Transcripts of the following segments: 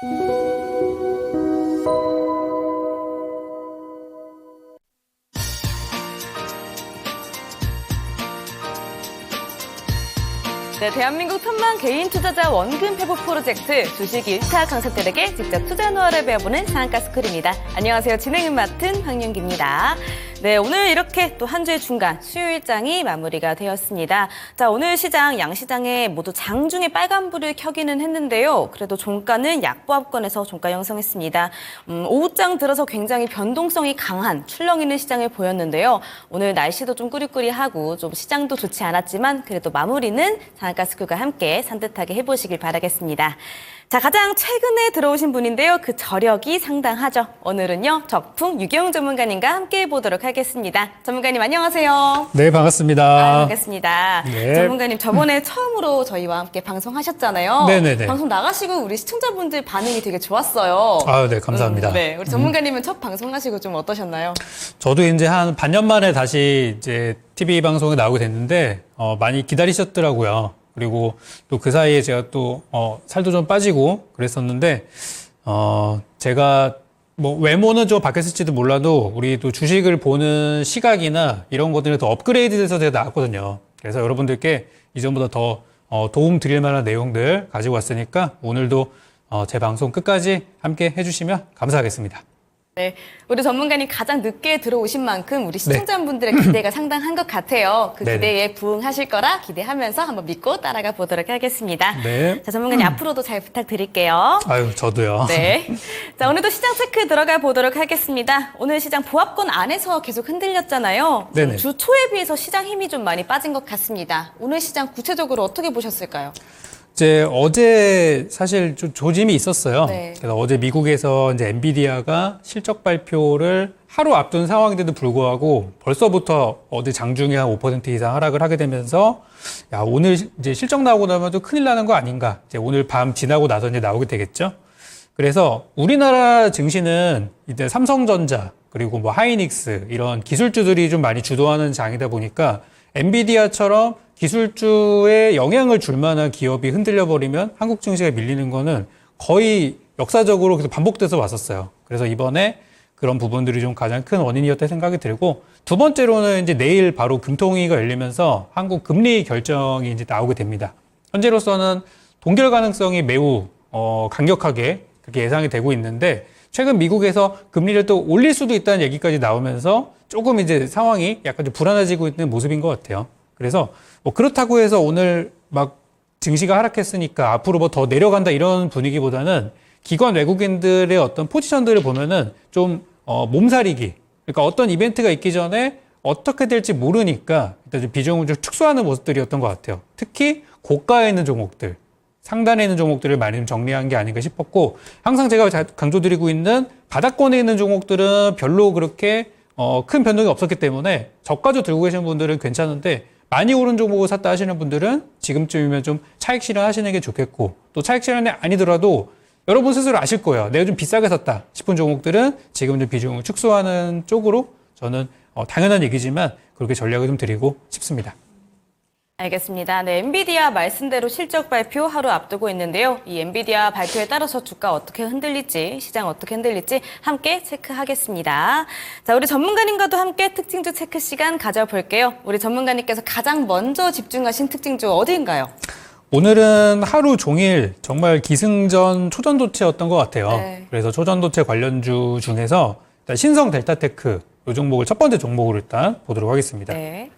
네, 대한민국 천만 개인 투자자 원금 회복 프로젝트 주식 1차 강사들에게 직접 투자 노하우를 배워보는 상한가 스쿨입니다. 안녕하세요. 진행을 맡은 황윤기입니다. 네, 오늘 이렇게 또 한 주의 중간 수요일장이 마무리가 되었습니다. 자, 오늘 시장 양시장에 모두 장중에 빨간불을 켜기는 했는데요. 그래도 종가는 약보합권에서 종가 형성했습니다. 오후장 들어서 굉장히 변동성이 강한 출렁 있는 시장을 보였는데요. 오늘 날씨도 좀 꾸리꾸리하고 좀 시장도 좋지 않았지만 그래도 마무리는 상한가 스쿨과 함께 산뜻하게 해보시길 바라겠습니다. 자, 가장 최근에 들어오신 분인데요. 그 저력이 상당하죠. 오늘은요, 적풍 유경 전문가님과 함께 해보도록 하겠습니다. 전문가님 안녕하세요. 네, 반갑습니다. 반갑습니다. 네. 전문가님 저번에 처음으로 저희와 함께 방송하셨잖아요. 네네네. 방송 나가시고 우리 시청자분들 반응이 되게 좋았어요. 아, 네, 감사합니다. 네, 우리 전문가님은 첫 방송하시고 좀 어떠셨나요? 저도 이제 한 반년 만에 다시 이제 TV 방송에 나오게 됐는데, 많이 기다리셨더라고요. 그리고 또 그 사이에 제가 또, 살도 좀 빠지고 그랬었는데, 제가 뭐 외모는 좀 바뀌었을지도 몰라도 우리 또 주식을 보는 시각이나 이런 것들이 더 업그레이드 돼서 제가 나왔거든요. 그래서 여러분들께 이전보다 더 도움 드릴 만한 내용들 가지고 왔으니까 오늘도 제 방송 끝까지 함께 해주시면 감사하겠습니다. 네, 우리 전문가님 가장 늦게 들어오신 만큼 우리 시청자분들의 기대가 상당한 것 같아요. 그 기대에 부응하실 거라 기대하면서 한번 믿고 따라가 보도록 하겠습니다. 네. 자, 전문가님 앞으로도 잘 부탁드릴게요. 아유, 저도요. 네. 자, 오늘도 시장 체크 들어가 보도록 하겠습니다. 오늘 시장 보합권 안에서 계속 흔들렸잖아요. 네네. 주 초에 비해서 시장 힘이 좀 많이 빠진 것 같습니다. 오늘 시장 구체적으로 어떻게 보셨을까요? 이제 어제 사실 좀 조짐이 있었어요. 네. 그래서 어제 미국에서 이제 엔비디아가 실적 발표를 하루 앞둔 상황인데도 불구하고 벌써부터 어제 장중에 한 5% 이상 하락을 하게 되면서 야, 오늘 이제 실적 나오고 나면 좀 큰일 나는 거 아닌가. 이제 오늘 밤 지나고 나서 이제 나오게 되겠죠. 그래서 우리나라 증시는 이제 삼성전자 그리고 뭐 하이닉스 이런 기술주들이 좀 많이 주도하는 장이다 보니까 엔비디아처럼 기술주에 영향을 줄 만한 기업이 흔들려 버리면 한국 증시가 밀리는 거는 거의 역사적으로 계속 반복돼서 왔었어요. 그래서 이번에 그런 부분들이 좀 가장 큰 원인이었다 생각이 들고, 두 번째로는 이제 내일 바로 금통위가 열리면서 한국 금리 결정이 이제 나오게 됩니다. 현재로서는 동결 가능성이 매우 강력하게 그렇게 예상이 되고 있는데, 최근 미국에서 금리를 또 올릴 수도 있다는 얘기까지 나오면서 조금 이제 상황이 약간 좀 불안해지고 있는 모습인 것 같아요. 그래서 뭐 그렇다고 해서 오늘 막 증시가 하락했으니까 앞으로 뭐 더 내려간다 이런 분위기보다는 기관 외국인들의 어떤 포지션들을 보면은 좀 몸살이기, 그러니까 어떤 이벤트가 있기 전에 어떻게 될지 모르니까 일단 좀 비중을 좀 축소하는 모습들이었던 것 같아요. 특히 고가에 있는 종목들, 상단에 있는 종목들을 많이 좀 정리한 게 아닌가 싶었고, 항상 제가 강조드리고 있는 바닥권에 있는 종목들은 별로 그렇게 큰 변동이 없었기 때문에 저가주 들고 계신 분들은 괜찮은데, 많이 오른 종목을 샀다 하시는 분들은 지금쯤이면 좀 차익 실현하시는 게 좋겠고, 또 차익 실현이 아니더라도 여러분 스스로 아실 거예요. 내가 좀 비싸게 샀다 싶은 종목들은 지금 좀 비중을 축소하는 쪽으로 저는 당연한 얘기지만 그렇게 전략을 좀 드리고 싶습니다. 알겠습니다. 네, 엔비디아 말씀대로 실적 발표 하루 앞두고 있는데요. 이 엔비디아 발표에 따라서 주가 어떻게 흔들릴지, 시장 어떻게 흔들릴지 함께 체크하겠습니다. 자, 우리 전문가님과도 함께 특징주 체크 시간 가져볼게요. 우리 전문가님께서 가장 먼저 집중하신 특징주 어디인가요? 오늘은 하루 종일 정말 기승전 초전도체였던 것 같아요. 네. 그래서 초전도체 관련주 중에서 일단 신성 델타테크 이 종목을 첫 번째 종목으로 일단 보도록 하겠습니다. 네.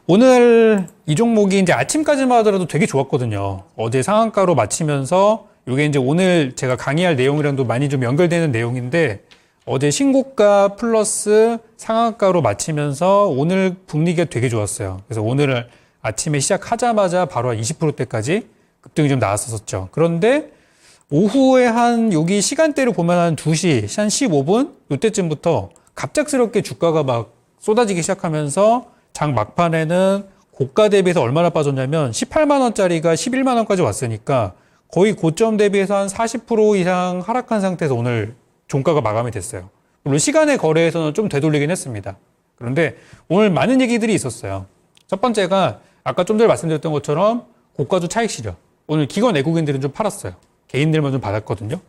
오늘 이 종목이 이제 아침까지만 하더라도 되게 좋았거든요. 어제 상한가로 마치면서 이게 이제 오늘 제가 강의할 내용이랑도 많이 좀 연결되는 내용인데, 어제 신고가 플러스 상한가로 마치면서 오늘 분위기가 되게 좋았어요. 그래서 오늘 아침에 시작하자마자 바로 한 20%대까지 급등이 좀 나왔었죠. 그런데 오후에 한 여기 시간대로 보면 한 2시, 한 15분 이때쯤부터 갑작스럽게 주가가 막 쏟아지기 시작하면서 장 막판에는 고가 대비해서 얼마나 빠졌냐면 18만 원짜리가 11만 원까지 왔으니까 거의 고점 대비해서 한 40% 이상 하락한 상태에서 오늘 종가가 마감이 됐어요. 물론 시간의 거래에서는 좀 되돌리긴 했습니다. 그런데 오늘 많은 얘기들이 있었어요. 첫 번째가 아까 좀 전에 말씀드렸던 것처럼 고가주 차익 실현. 오늘 기관 외국인들은 좀 팔았어요. 개인들만 좀 받았거든요.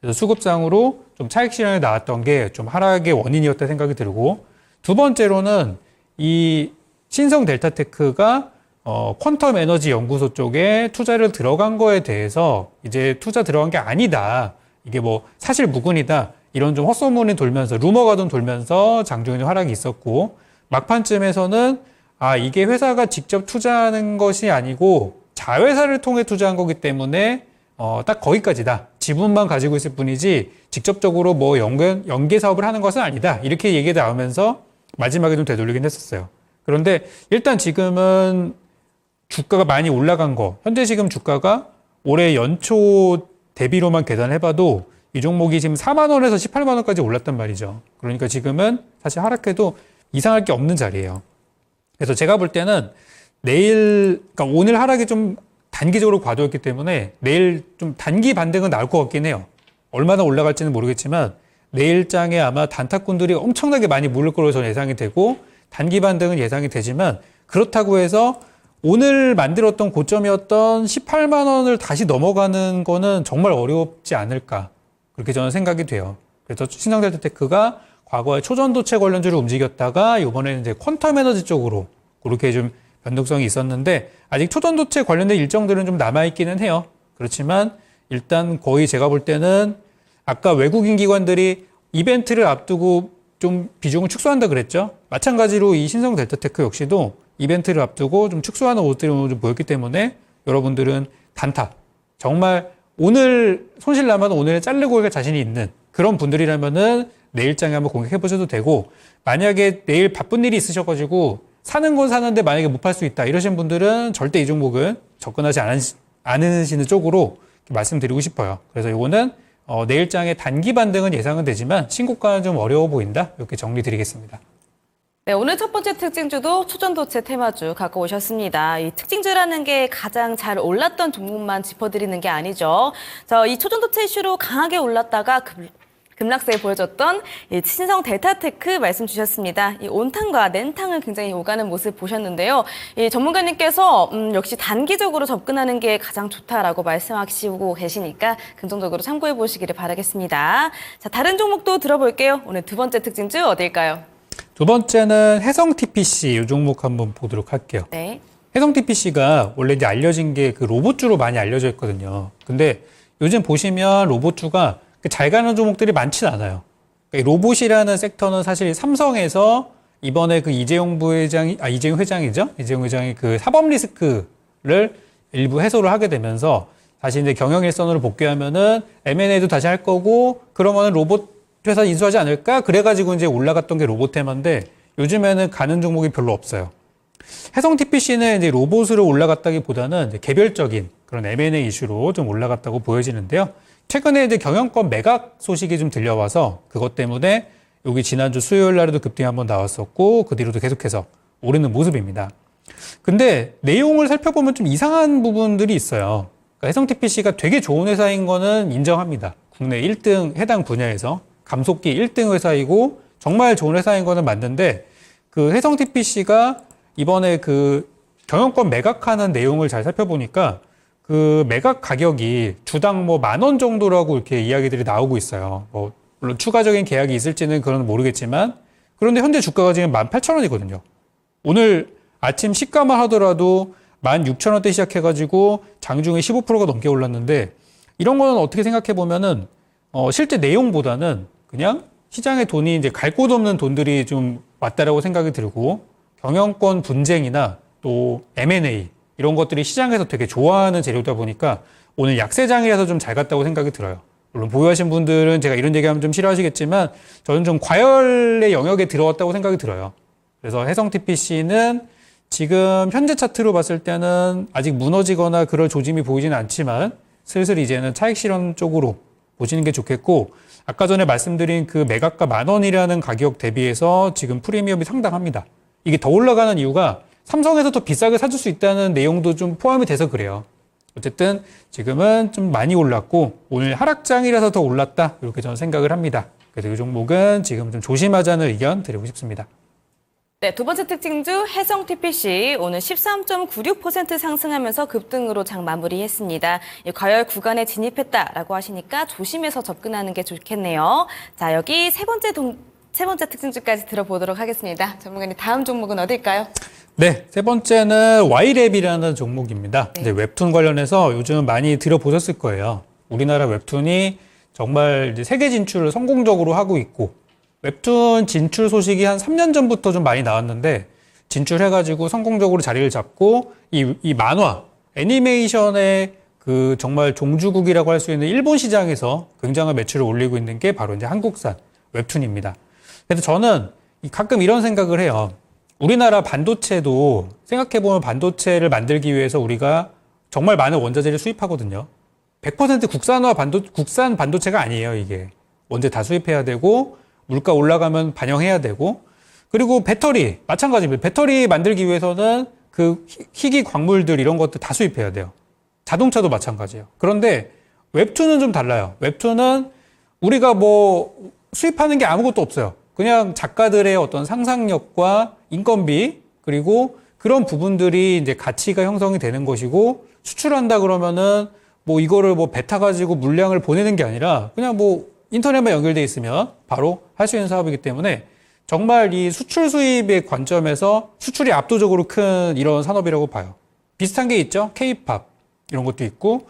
그래서 수급상으로 좀 차익 실현이 나왔던 게 좀 하락의 원인이었다 생각이 들고, 두 번째로는 이 신성 델타테크가 퀀텀 에너지 연구소 쪽에 투자를 들어간 거에 대해서 이제 투자 들어간 게 아니다. 이게 뭐 사실 무근이다. 이런 좀 헛소문이 돌면서 루머가 좀 돌면서 장중에 좀 하락이 있었고, 막판쯤에서는 이게 회사가 직접 투자하는 것이 아니고 자회사를 통해 투자한 거기 때문에 딱 거기까지다. 지분만 가지고 있을 뿐이지 직접적으로 뭐 연계 사업을 하는 것은 아니다. 이렇게 얘기가 나오면서 마지막에 좀 되돌리긴 했었어요. 그런데 일단 지금은 주가가 많이 올라간 거, 현재 지금 주가가 올해 연초 대비로만 계산해봐도 이 종목이 지금 4만 원에서 18만 원까지 올랐단 말이죠. 그러니까 지금은 사실 하락해도 이상할 게 없는 자리예요. 그래서 제가 볼 때는 그러니까 오늘 하락이 좀 단기적으로 과도했기 때문에 내일 좀 단기 반등은 나올 것 같긴 해요. 얼마나 올라갈지는 모르겠지만 내일장에 아마 단타꾼들이 엄청나게 많이 몰릴 걸로 저는 예상이 되고, 단기 반등은 예상이 되지만, 그렇다고 해서 오늘 만들었던 고점이었던 18만 원을 다시 넘어가는 거는 정말 어렵지 않을까, 그렇게 저는 생각이 돼요. 그래서 신성델타테크가 과거에 초전도체 관련주를 움직였다가 이번에는 이제 퀀텀 에너지 쪽으로 그렇게 좀 변동성이 있었는데, 아직 초전도체 관련된 일정들은 좀 남아있기는 해요. 그렇지만 일단 거의 제가 볼 때는 아까 외국인 기관들이 이벤트를 앞두고 좀 비중을 축소한다 그랬죠. 마찬가지로 이 신성 델타테크 역시도 이벤트를 앞두고 좀 축소하는 옷들이 오늘 좀 보였기 때문에 여러분들은 단타, 정말 오늘 손실 나면 오늘 자르고 갈 자신이 있는 그런 분들이라면은 내일장에 한번 공략해 보셔도 되고, 만약에 내일 바쁜 일이 있으셔가지고 사는 건 사는데 만약에 못 팔 수 있다 이러신 분들은 절대 이 종목은 접근하지 않으시는 쪽으로 말씀드리고 싶어요. 그래서 이거는 내일장의 단기 반등은 예상은 되지만 신고가는 좀 어려워 보인다, 이렇게 정리 드리겠습니다. 네, 오늘 첫 번째 특징주도 초전도체 테마주 갖고 오셨습니다. 이 특징주라는 게 가장 잘 올랐던 종목만 짚어드리는 게 아니죠. 이 초전도체 이슈로 강하게 올랐다가 급락세에 보여줬던 이 신성 델타테크 말씀 주셨습니다. 이 온탕과 nen탕을 굉장히 오가는 모습 보셨는데요. 이 전문가님께서 역시 단기적으로 접근하는 게 가장 좋다라고 말씀하시고 계시니까 긍정적으로 참고해 보시기를 바라겠습니다. 자, 다른 종목도 들어볼게요. 오늘 두 번째 특징주 어딜까요? 두 번째는 해성 TPC, 이 종목 한번 보도록 할게요. 네. 해성 TPC가 원래 이제 알려진 게 그 로봇주로 많이 알려져 있거든요. 근데 요즘 보시면 로봇주가 잘 가는 종목들이 많진 않아요. 그러니까 로봇이라는 섹터는 사실 삼성에서 이번에 그 이재용 회장이죠. 이재용 회장이 그 사법 리스크를 일부 해소를 하게 되면서 다시 이제 경영 일선으로 복귀하면은 M&A도 다시 할 거고, 그러면은 로봇 회사 인수하지 않을까? 그래가지고 이제 올라갔던 게 로봇 테마인데 요즘에는 가는 종목이 별로 없어요. 해성 TPC는 이제 로봇으로 올라갔다기보다는 이제 개별적인 그런 M&A 이슈로 좀 올라갔다고 보여지는데요. 최근에 이제 경영권 매각 소식이 좀 들려와서 그것 때문에 여기 지난주 수요일 날에도 급등이 한번 나왔었고, 그 뒤로도 계속해서 오르는 모습입니다. 근데 내용을 살펴보면 좀 이상한 부분들이 있어요. 그러니까 해성 TPC가 되게 좋은 회사인 거는 인정합니다. 국내 1등 해당 분야에서 감속기 1등 회사이고 정말 좋은 회사인 거는 맞는데, 그 해성 TPC가 이번에 그 경영권 매각하는 내용을 잘 살펴보니까 그 매각 가격이 주당 뭐 10,000원 정도라고 이렇게 이야기들이 나오고 있어요. 뭐 물론 추가적인 계약이 있을지는 그건 모르겠지만, 그런데 현재 주가가 지금 18,000원이거든요. 오늘 아침 시가만 하더라도 16,000원대 시작해가지고 장중에 15%가 넘게 올랐는데, 이런 거는 어떻게 생각해 보면은 실제 내용보다는 그냥 시장에 돈이 이제 갈 곳 없는 돈들이 좀 왔다라고 생각이 들고, 경영권 분쟁이나 또 M&A 이런 것들이 시장에서 되게 좋아하는 재료다 보니까 오늘 약세장이라서 좀 잘 갔다고 생각이 들어요. 물론 보유하신 분들은 제가 이런 얘기하면 좀 싫어하시겠지만 저는 좀 과열의 영역에 들어왔다고 생각이 들어요. 그래서 해성 TPC는 지금 현재 차트로 봤을 때는 아직 무너지거나 그럴 조짐이 보이지는 않지만 슬슬 이제는 차익 실현 쪽으로 보시는 게 좋겠고, 아까 전에 말씀드린 그 매각가 10,000원이라는 가격 대비해서 지금 프리미엄이 상당합니다. 이게 더 올라가는 이유가 삼성에서 더 비싸게 사줄 수 있다는 내용도 좀 포함이 돼서 그래요. 어쨌든 지금은 좀 많이 올랐고 오늘 하락장이라서 더 올랐다, 이렇게 저는 생각을 합니다. 그래서 이 종목은 지금 좀 조심하자는 의견 드리고 싶습니다. 네, 두 번째 특징주 해성 TPC 오늘 13.96% 상승하면서 급등으로 장 마무리했습니다. 과열 구간에 진입했다라고 하시니까 조심해서 접근하는 게 좋겠네요. 자, 여기 세 번째 특징주까지 들어보도록 하겠습니다. 전문가님, 다음 종목은 어딜까요? 네, 세 번째는 Y랩이라는 종목입니다. 네. 이제 웹툰 관련해서 요즘 많이 들어보셨을 거예요. 우리나라 웹툰이 정말 이제 세계 진출을 성공적으로 하고 있고, 웹툰 진출 소식이 한 3년 전부터 좀 많이 나왔는데, 진출해가지고 성공적으로 자리를 잡고, 이 만화, 애니메이션의 그 정말 종주국이라고 할 수 있는 일본 시장에서 굉장한 매출을 올리고 있는 게 바로 이제 한국산 웹툰입니다. 그래서 저는 가끔 이런 생각을 해요. 우리나라 반도체도 생각해보면 반도체를 만들기 위해서 우리가 정말 많은 원자재를 수입하거든요. 100% 국산 반도체가 아니에요, 이게. 원재 다 수입해야 되고, 물가 올라가면 반영해야 되고, 그리고 배터리, 마찬가지입니다. 배터리 만들기 위해서는 그 희귀 광물들 이런 것들 다 수입해야 돼요. 자동차도 마찬가지예요. 그런데 웹툰은 좀 달라요. 웹툰은 우리가 뭐 수입하는 게 아무것도 없어요. 그냥 작가들의 어떤 상상력과 인건비, 그리고 그런 부분들이 이제 가치가 형성이 되는 것이고, 수출한다 그러면은 뭐 이거를 뭐 배 타가지고 물량을 보내는 게 아니라 그냥 뭐 인터넷만 연결돼 있으면 바로 할 수 있는 사업이기 때문에 정말 이 수출 수입의 관점에서 수출이 압도적으로 큰 이런 산업이라고 봐요. 비슷한 게 있죠. K-팝 이런 것도 있고,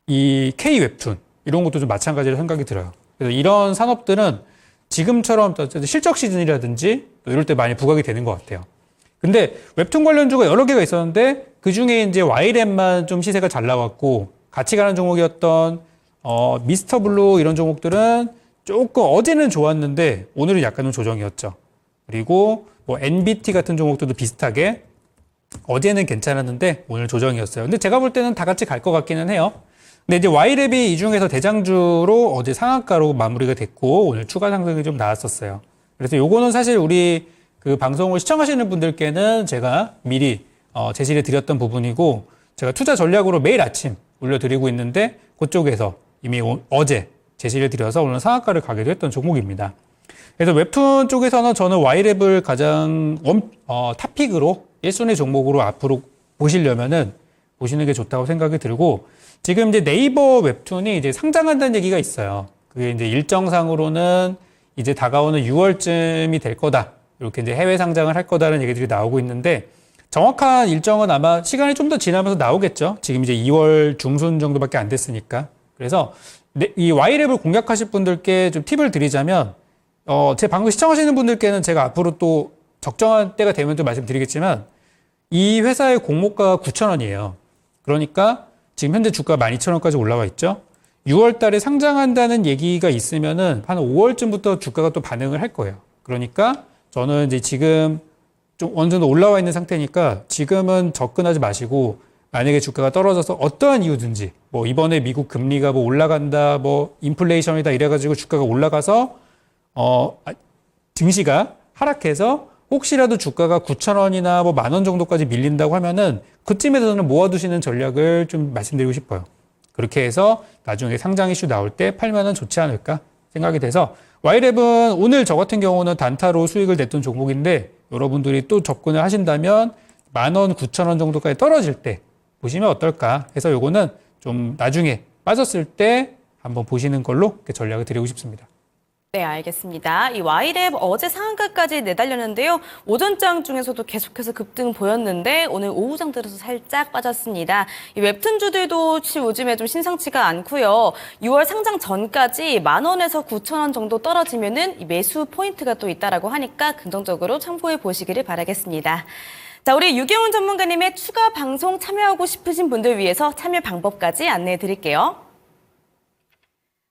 이 K-웹툰 이런 것도 좀 마찬가지로 생각이 들어요. 그래서 이런 산업들은 지금처럼 실적 시즌이라든지 이럴 때 많이 부각이 되는 것 같아요. 근데 웹툰 관련주가 여러 개가 있었는데 그 중에 이제 Y랩만 좀 시세가 잘 나왔고, 같이 가는 종목이었던 미스터 블루 이런 종목들은 조금 어제는 좋았는데 오늘은 약간 좀 조정이었죠. 그리고 뭐 NBT 같은 종목들도 비슷하게 어제는 괜찮았는데 오늘 조정이었어요. 근데 제가 볼 때는 다 같이 갈 것 같기는 해요. 근데 이제 Y랩이 이 중에서 대장주로 어제 상한가로 마무리가 됐고 오늘 추가 상승이 좀 나왔었어요. 그래서 요거는 사실 우리 그 방송을 시청하시는 분들께는 제가 미리 제시를 드렸던 부분이고, 제가 투자 전략으로 매일 아침 올려드리고 있는데 그쪽에서 이미 어제 제시를 드려서 오늘 상한가를 가기도 했던 종목입니다. 그래서 웹툰 쪽에서는 저는 Y랩을 가장 탑픽으로 1순위 종목으로 앞으로 보시려면은 보시는 게 좋다고 생각이 들고, 지금 이제 네이버 웹툰이 이제 상장한다는 얘기가 있어요. 그게 이제 일정상으로는 이제 다가오는 6월쯤이 될 거다. 이렇게 이제 해외 상장을 할 거다라는 얘기들이 나오고 있는데, 정확한 일정은 아마 시간이 좀 더 지나면서 나오겠죠. 지금 이제 2월 중순 정도밖에 안 됐으니까. 그래서 이 Y랩을 공략하실 분들께 좀 팁을 드리자면, 제 방송 시청하시는 분들께는 제가 앞으로 또 적정한 때가 되면 또 말씀드리겠지만, 이 회사의 공모가가 9,000원이에요. 그러니까 지금 현재 주가가 12,000원까지 올라와 있죠. 6월 달에 상장한다는 얘기가 있으면은 한 5월쯤부터 주가가 또 반응을 할 거예요. 그러니까 저는 이제 지금 좀 어느 정도 올라와 있는 상태니까 지금은 접근하지 마시고, 만약에 주가가 떨어져서 어떠한 이유든지, 뭐 이번에 미국 금리가 뭐 올라간다, 뭐 인플레이션이다 이래가지고 주가가 올라가서 증시가 하락해서 혹시라도 주가가 9,000원이나 뭐 10,000원 정도까지 밀린다고 하면은 그쯤에서는 모아두시는 전략을 좀 말씀드리고 싶어요. 그렇게 해서 나중에 상장 이슈 나올 때 팔면은 좋지 않을까 생각이 돼서, Y랩은 오늘 저 같은 경우는 단타로 수익을 냈던 종목인데, 여러분들이 또 접근을 하신다면 10,000원, 9,000원 정도까지 떨어질 때 보시면 어떨까 해서 요거는 좀 나중에 빠졌을 때 한번 보시는 걸로 이렇게 전략을 드리고 싶습니다. 네, 알겠습니다. 이 Y랩 어제 상한가까지 내달렸는데요. 오전장 중에서도 계속해서 급등 보였는데 오늘 오후장 들어서 살짝 빠졌습니다. 이 웹툰주들도 요즘에 좀 심상치가 않고요. 6월 상장 전까지 10,000원에서 9,000원 정도 떨어지면은 이 매수 포인트가 또 있다라고 하니까 긍정적으로 참고해 보시기를 바라겠습니다. 자, 우리 유경훈 전문가님의 추가 방송 참여하고 싶으신 분들 위해서 참여 방법까지 안내해 드릴게요.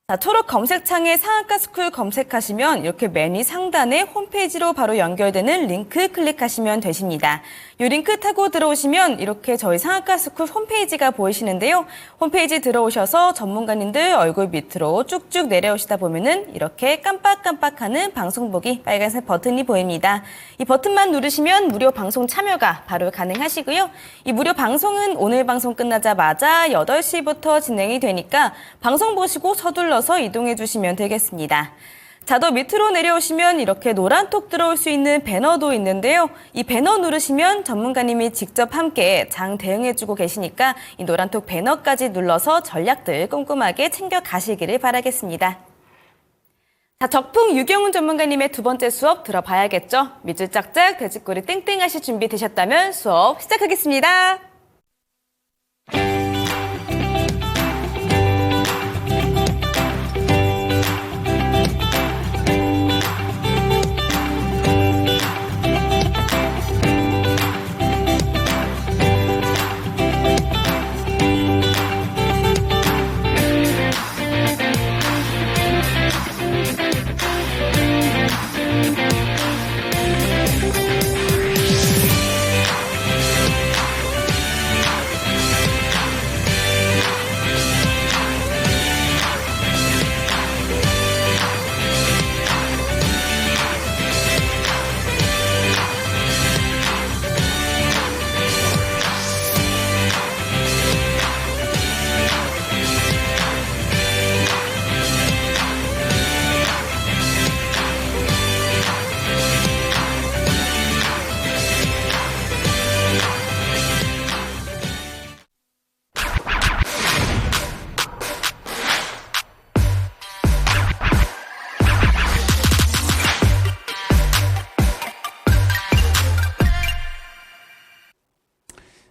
자, 초록 검색창에 상한가 스쿨 검색하시면 이렇게 메뉴 상단에 홈페이지로 바로 연결되는 링크 클릭하시면 되십니다. 이 링크 타고 들어오시면 이렇게 저희 상한가 스쿨 홈페이지가 보이시는데요. 홈페이지 들어오셔서 전문가님들 얼굴 밑으로 쭉쭉 내려오시다 보면은 이렇게 깜빡깜빡하는 방송 보기 빨간색 버튼이 보입니다. 이 버튼만 누르시면 무료 방송 참여가 바로 가능하시고요. 이 무료 방송은 오늘 방송 끝나자마자 8시부터 진행이 되니까 방송 보시고 서둘러서 이동해 주시면 되겠습니다. 자, 더 밑으로 내려오시면 이렇게 노란톡 들어올 수 있는 배너도 있는데요. 이 배너 누르시면 전문가님이 직접 함께 장 대응해주고 계시니까 이 노란톡 배너까지 눌러서 전략들 꼼꼼하게 챙겨 가시기를 바라겠습니다. 자, 적풍 유경훈 전문가님의 두 번째 수업 들어봐야겠죠? 밑줄 짝짝, 돼지꼬리 땡땡 하실 준비 되셨다면 수업 시작하겠습니다.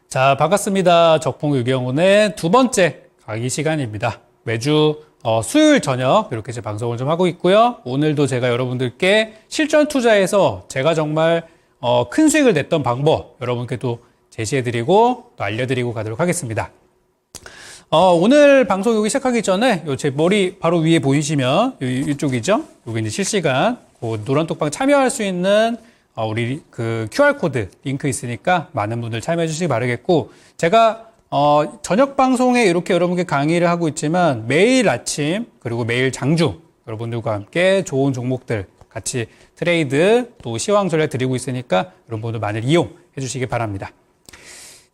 자, 반갑습니다. 적풍 유경훈의 두 번째 강의 시간입니다. 매주 수요일 저녁 이렇게 이제 방송을 좀 하고 있고요. 오늘도 제가 여러분들께 실전 투자에서 제가 정말 큰 수익을 냈던 방법 여러분께 또 제시해드리고 또 알려드리고 가도록 하겠습니다. 오늘 방송 여기 시작하기 전에 제 머리 바로 위에 보이시면 이쪽이죠? 여기 이제 실시간 그 노란톡방 참여할 수 있는 우리 그 QR코드 링크 있으니까 많은 분들 참여해 주시기 바라겠고, 제가 저녁 방송에 이렇게 여러분께 강의를 하고 있지만 매일 아침 그리고 매일 장중 여러분들과 함께 좋은 종목들 같이 트레이드 또 시황 전략 드리고 있으니까 여러분들 많이 이용해 주시기 바랍니다.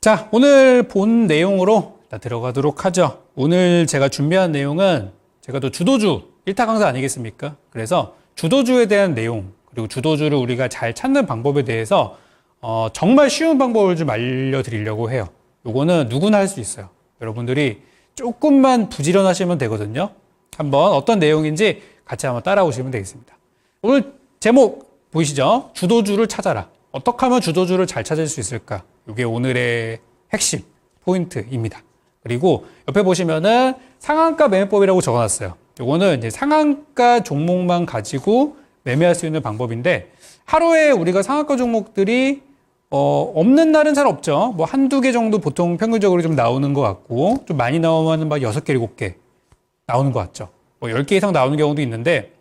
자, 오늘 본 내용으로 들어가도록 하죠. 오늘 제가 준비한 내용은 제가 또 주도주 1타 강사 아니겠습니까? 그래서 주도주에 대한 내용 그리고 주도주를 우리가 잘 찾는 방법에 대해서 정말 쉬운 방법을 좀 알려드리려고 해요. 요거는 누구나 할 수 있어요. 여러분들이 조금만 부지런하시면 되거든요. 한번 어떤 내용인지 같이 한번 따라오시면 되겠습니다. 오늘 제목 보이시죠? 주도주를 찾아라. 어떻게 하면 주도주를 잘 찾을 수 있을까? 이게 오늘의 핵심 포인트입니다. 그리고 옆에 보시면은 상한가 매매법이라고 적어놨어요. 요거는 이제 상한가 종목만 가지고 매매할 수 있는 방법인데, 하루에 우리가 상한가 종목들이 없는 날은 잘 없죠. 뭐 한두 개 정도 보통 평균적으로 좀 나오는 것 같고, 좀 많이 나오면 막 6개, 7개 나오는 것 같죠. 뭐 10개 이상 나오는 경우도 있는데,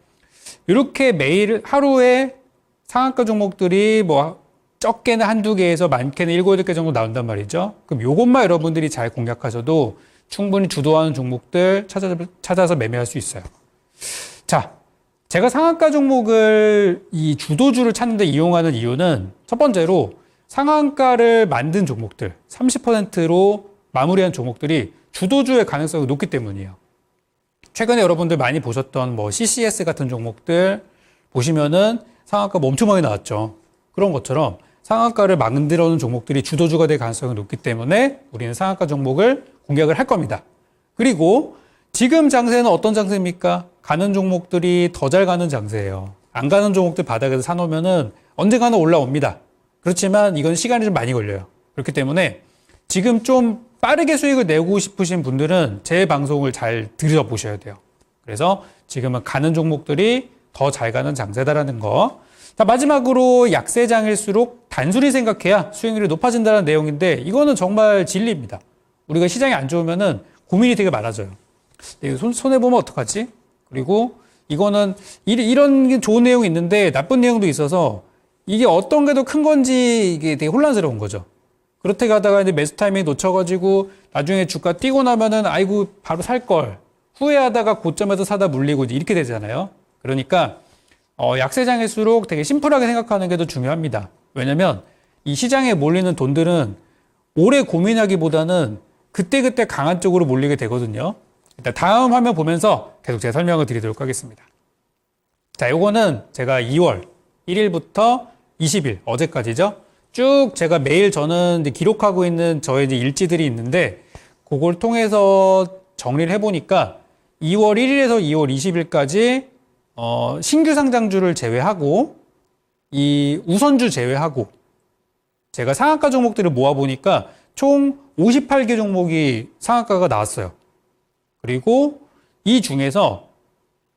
이렇게 매일 하루에 상한가 종목들이 뭐 적게는 한두 개에서 많게는 7, 8개 정도 나온단 말이죠. 그럼 요것만 여러분들이 잘 공략하셔도 충분히 주도하는 종목들 찾아서 매매할 수 있어요. 자, 제가 상한가 종목을 이 주도주를 찾는 데 이용하는 이유는 첫 번째로 상한가를 만든 종목들 30%로 마무리한 종목들이 주도주의 가능성이 높기 때문이에요. 최근에 여러분들 많이 보셨던 뭐 CCS 같은 종목들 보시면은 상한가 엄청 많이 나왔죠. 그런 것처럼 상한가를 만들어 놓은 종목들이 주도주가 될 가능성이 높기 때문에 우리는 상한가 종목을 공략을 할 겁니다. 그리고 지금 장세는 어떤 장세입니까? 가는 종목들이 더 잘 가는 장세예요. 안 가는 종목들 바닥에서 사놓으면은 언젠가는 올라옵니다. 그렇지만 이건 시간이 좀 많이 걸려요. 그렇기 때문에 지금 좀 빠르게 수익을 내고 싶으신 분들은 제 방송을 잘 들여보셔야 돼요. 그래서 지금은 가는 종목들이 더 잘 가는 장세다라는 거. 자, 마지막으로 약세장일수록 단순히 생각해야 수익률이 높아진다는 내용인데, 이거는 정말 진리입니다. 우리가 시장이 안 좋으면은 고민이 되게 많아져요. 손해보면 어떡하지? 그리고 이거는 이런 게 좋은 내용이 있는데 나쁜 내용도 있어서 이게 어떤 게 더 큰 건지 이게 되게 혼란스러운 거죠. 그렇게 가다가 이제 매수 타이밍 놓쳐가지고 나중에 주가 뛰고 나면은 아이고 바로 살 걸 후회하다가 고점에서 사다 물리고 이렇게 되잖아요. 그러니까 약세장일수록 되게 심플하게 생각하는 게 더 중요합니다. 왜냐면 이 시장에 몰리는 돈들은 오래 고민하기보다는 그때그때 강한 쪽으로 몰리게 되거든요. 일단 다음 화면 보면서 계속 제 설명을 드리도록 하겠습니다. 자, 요거는 제가 2월 1일부터 20일, 어제까지죠. 쭉 제가 매일 저는 이제 기록하고 있는 저의 이제 일지들이 있는데, 그걸 통해서 정리를 해보니까 2월 1일에서 2월 20일까지 신규 상장주를 제외하고 이 우선주 제외하고 제가 상한가 종목들을 모아보니까 총 58개 종목이 상한가가 나왔어요. 그리고 이 중에서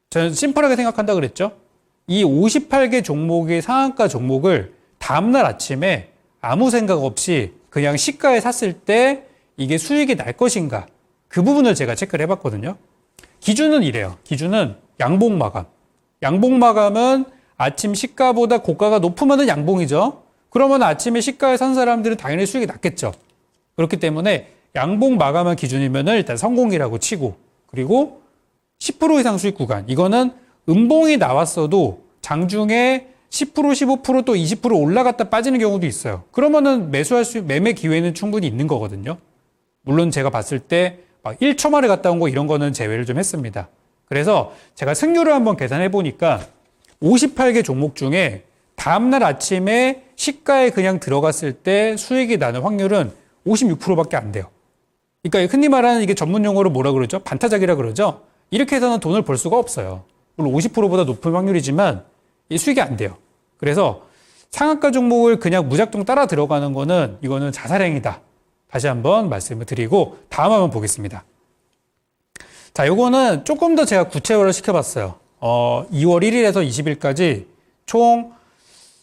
저는 심플하게 생각한다 그랬죠. 이 58개 종목의 상한가 종목을 다음날 아침에 아무 생각 없이 그냥 시가에 샀을 때 이게 수익이 날 것인가, 그 부분을 제가 체크를 해봤거든요. 기준은 이래요. 기준은 양봉 마감. 양봉 마감은 아침 시가보다 고가가 높으면 양봉이죠. 그러면 아침에 시가에 산 사람들은 당연히 수익이 났겠죠. 그렇기 때문에 양봉 마감한 기준이면 일단 성공이라고 치고, 그리고 10% 이상 수익 구간, 이거는 음봉이 나왔어도 장중에 10%, 15% 또 20% 올라갔다 빠지는 경우도 있어요. 그러면은 매매 기회는 충분히 있는 거거든요. 물론 제가 봤을 때 막 1초 만에 갔다 온 거 이런 거는 제외를 좀 했습니다. 그래서 제가 승률을 한번 계산해 보니까 58개 종목 중에 다음날 아침에 시가에 그냥 들어갔을 때 수익이 나는 확률은 56%밖에 안 돼요. 그러니까 흔히 말하는 이게 전문 용어로 뭐라 그러죠? 반타작이라 그러죠? 이렇게 해서는 돈을 벌 수가 없어요. 물론 50%보다 높은 확률이지만 이 수익이 안 돼요. 그래서 상한가 종목을 그냥 무작정 따라 들어가는 거는 이거는 자살행위다. 다시 한번 말씀을 드리고 다음 한번 보겠습니다. 자, 요거는 조금 더 제가 구체화를 시켜봤어요. 2월 1일에서 20일까지 총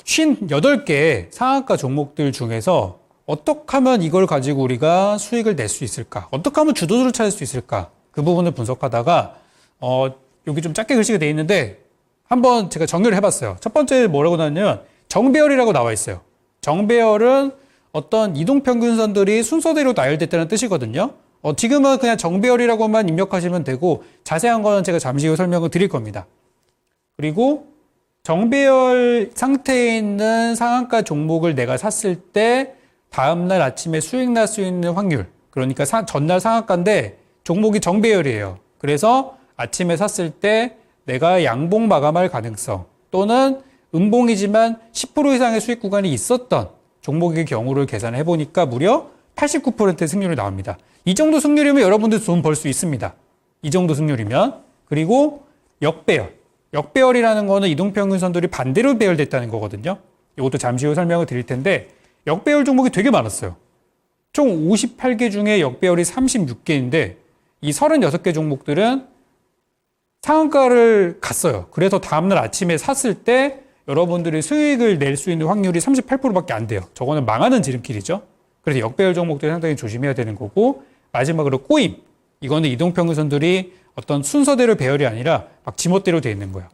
58개의 상한가 종목들 중에서 어떻게 하면 이걸 가지고 우리가 수익을 낼 수 있을까? 어떻게 하면 주도주를 찾을 수 있을까? 그 부분을 분석하다가 여기 좀 작게 글씨가 돼 있는데 한번 제가 정리를 해봤어요. 첫 번째 뭐라고 나왔냐면 정배열이라고 나와 있어요. 정배열은 어떤 이동평균선들이 순서대로 나열됐다는 뜻이거든요. 지금은 그냥 정배열이라고만 입력하시면 되고 자세한 거는 제가 잠시 후 설명을 드릴 겁니다. 그리고 정배열 상태에 있는 상한가 종목을 내가 샀을 때 다음날 아침에 수익 날 수 있는 확률, 그러니까 전날 상한가인데 종목이 정배열이에요. 그래서 아침에 샀을 때 내가 양봉 마감할 가능성 또는 음봉이지만 10% 이상의 수익 구간이 있었던 종목의 경우를 계산해 보니까 무려 89%의 승률이 나옵니다. 이 정도 승률이면 여러분들 돈 벌 수 있습니다. 이 정도 승률이면. 그리고 역배열. 역배열이라는 거는 이동평균선들이 반대로 배열됐다는 거거든요. 이것도 잠시 후 설명을 드릴 텐데 역배열 종목이 되게 많았어요. 총 58개 중에 역배열이 36개인데 이 36개 종목들은 상한가를 갔어요. 그래서 다음날 아침에 샀을 때 여러분들이 수익을 낼 수 있는 확률이 38%밖에 안 돼요. 저거는 망하는 지름길이죠. 그래서 역배열 종목들 상당히 조심해야 되는 거고, 마지막으로 꼬임. 이거는 이동평균선들이 어떤 순서대로 배열이 아니라 막 지멋대로 되어 있는 거예요.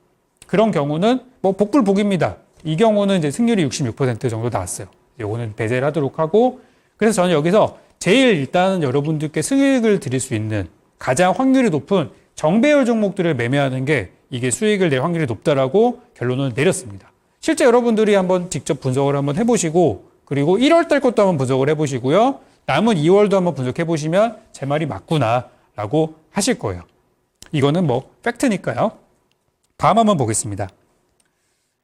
그런 경우는 뭐 복불복입니다. 이 경우는 이제 승률이 66% 정도 나왔어요. 이거는 배제를 하도록 하고, 그래서 저는 여기서 제일 일단은 여러분들께 수익을 드릴 수 있는 가장 확률이 높은 정배열 종목들을 매매하는 게 이게 수익을 낼 확률이 높다라고 결론을 내렸습니다. 실제 여러분들이 한번 직접 분석을 한번 해보시고, 그리고 1월 달 것도 한번 분석을 해보시고요. 남은 2월도 한번 분석해 보시면 제 말이 맞구나라고 하실 거예요. 이거는 뭐 팩트니까요. 다음 한번 보겠습니다.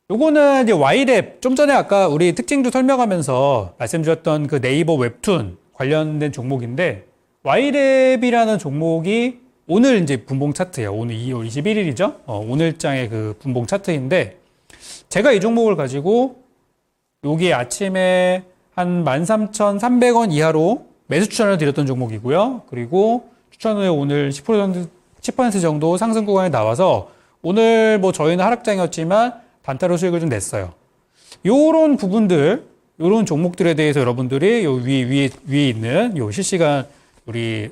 요거는 이제 Y랩, 좀 전에 아까 우리 특징주 설명하면서 말씀드렸던 그 네이버 웹툰 관련된 종목인데, Y랩이라는 종목이 오늘 이제 분봉 차트예요. 오늘 2월 21일이죠. 오늘장의 그 분봉 차트인데, 제가 이 종목을 가지고 여기 아침에 한 13,300원 이하로 매수 추천을 드렸던 종목이고요. 그리고 추천 후에 오늘 10% 정도 상승 구간에 나와서 오늘 뭐 저희는 하락장이었지만 단타로 수익을 좀 냈어요. 요런 부분들, 요런 종목들에 대해서 여러분들이 요 위에 있는 요 실시간 우리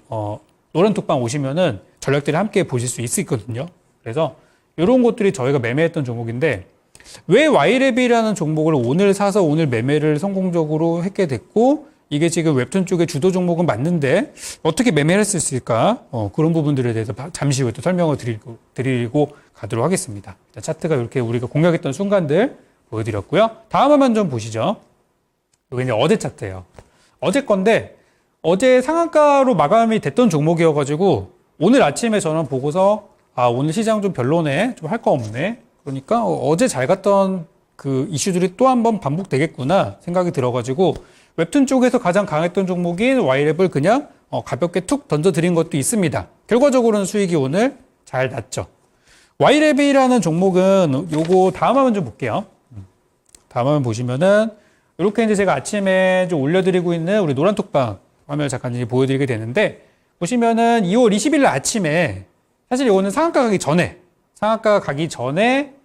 노란톡방 오시면은 전략들을 함께 보실 수 있거든요. 그래서 이런 것들이 저희가 매매했던 종목인데, 왜 Y랩이라는 종목을 오늘 사서 오늘 매매를 성공적으로 했게 됐고, 이게 지금 웹툰 쪽의 주도 종목은 맞는데 어떻게 매매를 할 수 있을까? 그런 부분들에 대해서 잠시 후에 또 설명을 드리고 가도록 하겠습니다. 차트가 이렇게 우리가 공략했던 순간들 보여드렸고요. 다음 화면 좀 보시죠. 여기 이제 어제 차트예요. 어제 건데, 어제 상한가로 마감이 됐던 종목이어가지고 오늘 아침에 저는 보고서 오늘 시장 좀 별로네, 좀 할 거 없네, 그러니까 어제 잘 갔던 그 이슈들이 또 한 번 반복되겠구나 생각이 들어가지고 웹툰 쪽에서 가장 강했던 종목인 Y랩을 그냥 가볍게 툭 던져드린 것도 있습니다. 결과적으로는 수익이 오늘 잘 났죠. Y랩이라는 종목은 요거 다음 화면 좀 볼게요. 다음 화면 보시면은 이렇게 이제 제가 아침에 좀 올려드리고 있는 우리 노란톡방 화면을 잠깐 이제 보여드리게 되는데 보시면은 2월 20일 아침에 사실 이거는 상한가 가기 전에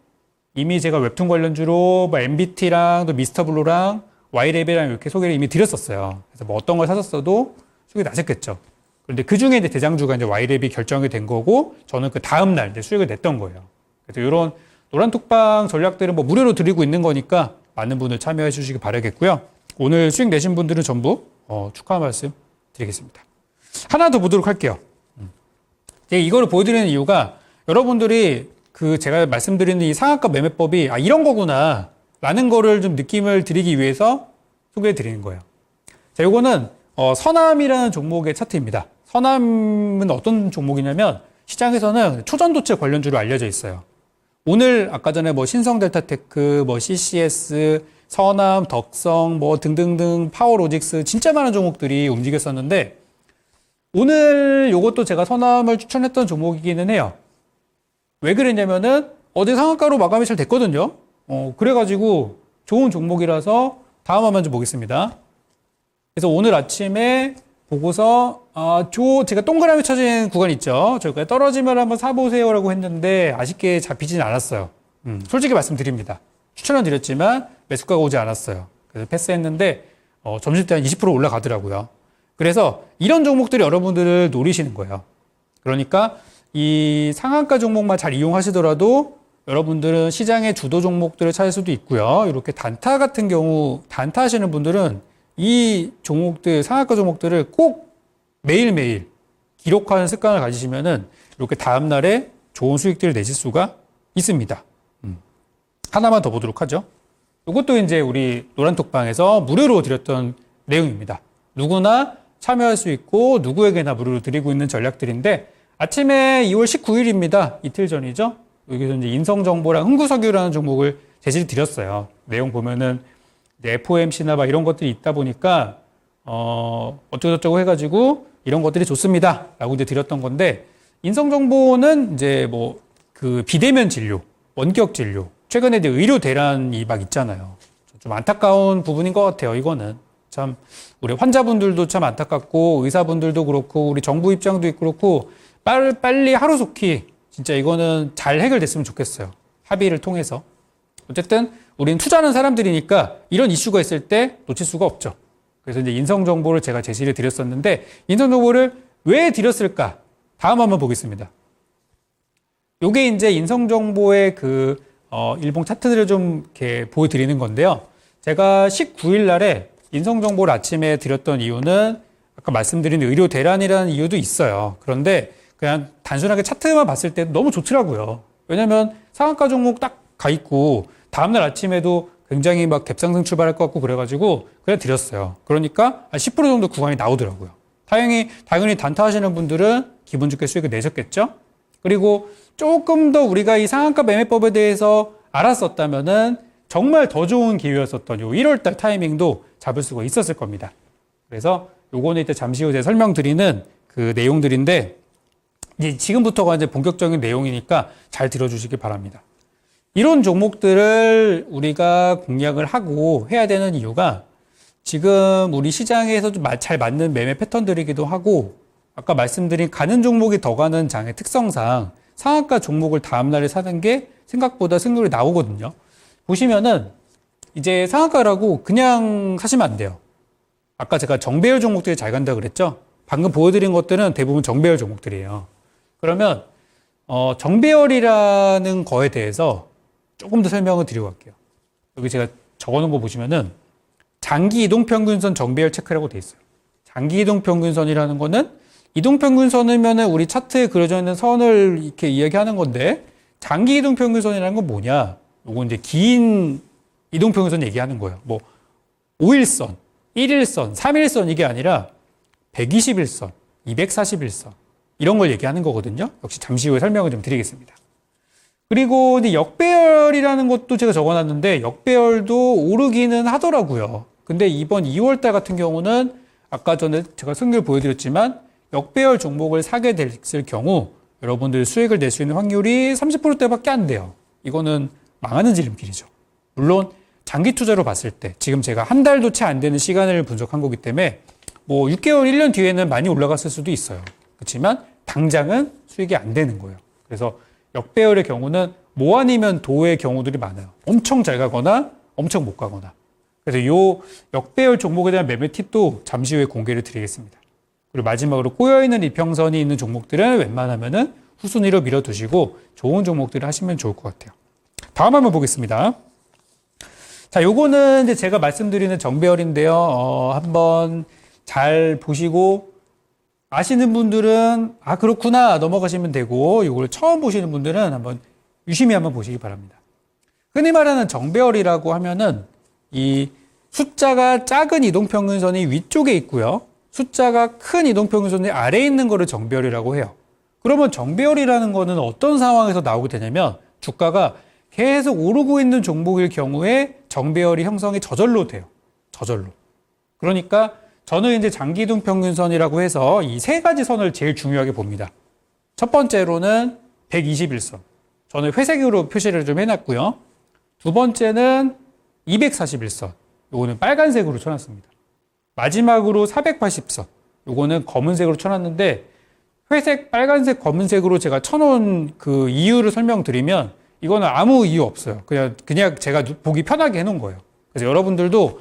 이미 제가 웹툰 관련주로 뭐 MBT랑 또 미스터블루랑 Y랩이랑 이렇게 소개를 이미 드렸었어요. 그래서 뭐 어떤 걸 사셨어도 수익이 나셨겠죠. 그런데 그 중에 이제 대장주가 이제 Y랩이 결정이 된 거고 저는 그 다음날 이제 수익을 냈던 거예요. 그래서 이런 노란톡방 전략들은 뭐 무료로 드리고 있는 거니까 많은 분들 참여해 주시기 바라겠고요. 오늘 수익 내신 분들은 전부 축하 말씀 드리겠습니다. 하나 더 보도록 할게요. 제가 이거를 보여드리는 이유가 여러분들이 그 제가 말씀드리는 이 상한가 매매법이 이런 거구나 라는 거를 좀 느낌을 드리기 위해서 소개해 드리는 거예요. 자, 요거는 선암이라는 종목의 차트입니다. 선암은 어떤 종목이냐면 시장에서는 초전도체 관련주로 알려져 있어요. 오늘 아까 전에 뭐 신성델타테크, 뭐 CCS, 선암, 덕성, 뭐 등등등 파워로직스 진짜 많은 종목들이 움직였었는데 오늘 요것도 제가 선암을 추천했던 종목이기는 해요. 왜 그랬냐면은 어제 상한가로 마감이 잘 됐거든요. 그래가지고 좋은 종목이라서 다음 화면 좀 보겠습니다. 그래서 오늘 아침에 보고서 제가 동그라미 쳐진 구간 있죠. 저기까지 떨어지면 한번 사보세요라고 했는데 아쉽게 잡히진 않았어요. 솔직히 말씀드립니다. 추천은 드렸지만 매수가가 오지 않았어요. 그래서 패스했는데 점심때 한 20% 올라가더라고요. 그래서 이런 종목들이 여러분들을 노리시는 거예요. 그러니까 이 상한가 종목만 잘 이용하시더라도 여러분들은 시장의 주도 종목들을 찾을 수도 있고요. 이렇게 단타 같은 경우 단타 하시는 분들은 이 종목들, 상한가 종목들을 꼭 매일매일 기록하는 습관을 가지시면은 이렇게 다음날에 좋은 수익들을 내실 수가 있습니다. 하나만 더 보도록 하죠. 이것도 이제 우리 노란톡방에서 무료로 드렸던 내용입니다. 누구나 참여할 수 있고 누구에게나 무료로 드리고 있는 전략들인데 아침에 2월 19일입니다. 이틀 전이죠. 여기서 이제 인성정보랑 흥구석유라는 종목을 제시를 드렸어요. 내용 보면은 FOMC나 막 이런 것들이 있다 보니까 어쩌고저쩌고 해가지고 이런 것들이 좋습니다. 라고 이제 드렸던 건데 인성정보는 이제 뭐 그 비대면 진료, 원격 진료, 최근에 이제 의료 대란이 막 있잖아요. 좀 안타까운 부분인 것 같아요. 이거는 참 우리 환자분들도 참 안타깝고 의사분들도 그렇고 우리 정부 입장도 그렇고 빨리 하루속히 진짜 이거는 잘 해결됐으면 좋겠어요. 합의를 통해서. 어쨌든 우리는 투자하는 사람들이니까 이런 이슈가 있을 때 놓칠 수가 없죠. 그래서 이제 인성정보를 제가 제시를 드렸었는데 인성정보를 왜 드렸을까? 다음 한번 보겠습니다. 요게 이제 인성정보의 일봉 차트들을 좀 이렇게 보여드리는 건데요. 제가 19일 날에 인성정보를 아침에 드렸던 이유는 아까 말씀드린 의료 대란이라는 이유도 있어요. 그런데 그냥 단순하게 차트만 봤을 때 너무 좋더라고요. 왜냐면 상한가 종목 딱 가 있고 다음날 아침에도 굉장히 막 갭상승 출발할 것 같고 그래가지고 그냥 드렸어요. 그러니까 10% 정도 구간이 나오더라고요. 당연히 단타 하시는 분들은 기분 좋게 수익을 내셨겠죠? 그리고 조금 더 우리가 이 상한가 매매법에 대해서 알았었다면은 정말 더 좋은 기회였었던 요 1월달 타이밍도 잡을 수가 있었을 겁니다. 그래서 요거는 이따 잠시 후에 설명드리는 그 내용들인데 이제 지금부터가 이제 본격적인 내용이니까 잘 들어주시기 바랍니다. 이런 종목들을 우리가 공략을 하고 해야 되는 이유가 지금 우리 시장에서 좀 잘 맞는 매매 패턴들이기도 하고 아까 말씀드린 가는 종목이 더 가는 장의 특성상 상한가 종목을 다음날에 사는 게 생각보다 승률이 나오거든요. 보시면은 이제 상한가라고 그냥 사시면 안 돼요. 아까 제가 정배열 종목들이 잘 간다 그랬죠? 방금 보여드린 것들은 대부분 정배열 종목들이에요. 그러면 정배열이라는 거에 대해서 조금 더 설명을 드리고 갈게요. 여기 제가 적어놓은 거 보시면은 장기 이동평균선 정배열 체크라고 돼 있어요. 장기 이동평균선이라는 거는 이동평균선이면은 우리 차트에 그려져 있는 선을 이렇게 이야기하는 건데 장기 이동평균선이라는 건 뭐냐? 요거 이제 긴 이동평균선 얘기하는 거예요. 뭐 5일선, 1일선, 3일선 이게 아니라 121선, 241선 이런 걸 얘기하는 거거든요. 역시 잠시 후에 설명을 좀 드리겠습니다. 그리고 이제 역배열이라는 것도 제가 적어놨는데 역배열도 오르기는 하더라고요. 근데 이번 2월달 같은 경우는 아까 전에 제가 승률 보여드렸지만 역배열 종목을 사게 됐을 경우 여러분들 수익을 낼 수 있는 확률이 30%대밖에 안 돼요. 이거는 망하는 지름길이죠. 물론 장기 투자로 봤을 때 지금 제가 한 달도 채 안 되는 시간을 분석한 거기 때문에 뭐 6개월, 1년 뒤에는 많이 올라갔을 수도 있어요. 그렇지만 당장은 수익이 안 되는 거예요. 그래서 역배열의 경우는 뭐 아니면 도의 경우들이 많아요. 엄청 잘 가거나 엄청 못 가거나. 그래서 요 역배열 종목에 대한 매매 팁도 잠시 후에 공개를 드리겠습니다. 그리고 마지막으로 꼬여있는 이평선이 있는 종목들은 웬만하면은 후순위로 밀어두시고 좋은 종목들을 하시면 좋을 것 같아요. 다음 한번 보겠습니다. 자, 요거는 이제 제가 말씀드리는 정배열인데요. 한번 잘 보시고 아시는 분들은 아 그렇구나 넘어가시면 되고 요걸 처음 보시는 분들은 한번 유심히 한번 보시기 바랍니다. 흔히 말하는 정배열이라고 하면은 이 숫자가 작은 이동평균선이 위쪽에 있고요. 숫자가 큰 이동평균선이 아래에 있는 거를 정배열이라고 해요. 그러면 정배열이라는 거는 어떤 상황에서 나오게 되냐면 주가가 계속 오르고 있는 종목일 경우에 정배열이 형성이 저절로 돼요. 저절로. 그러니까 저는 이제 장기 이동평균선이라고 해서 이 세 가지 선을 제일 중요하게 봅니다. 첫 번째로는 121선. 저는 회색으로 표시를 좀 해놨고요. 두 번째는 241선. 요거는 빨간색으로 쳐놨습니다. 마지막으로 480선. 요거는 검은색으로 쳐놨는데 회색, 빨간색, 검은색으로 제가 쳐놓은 그 이유를 설명드리면 이거는 아무 이유 없어요. 그냥 제가 보기 편하게 해놓은 거예요. 그래서 여러분들도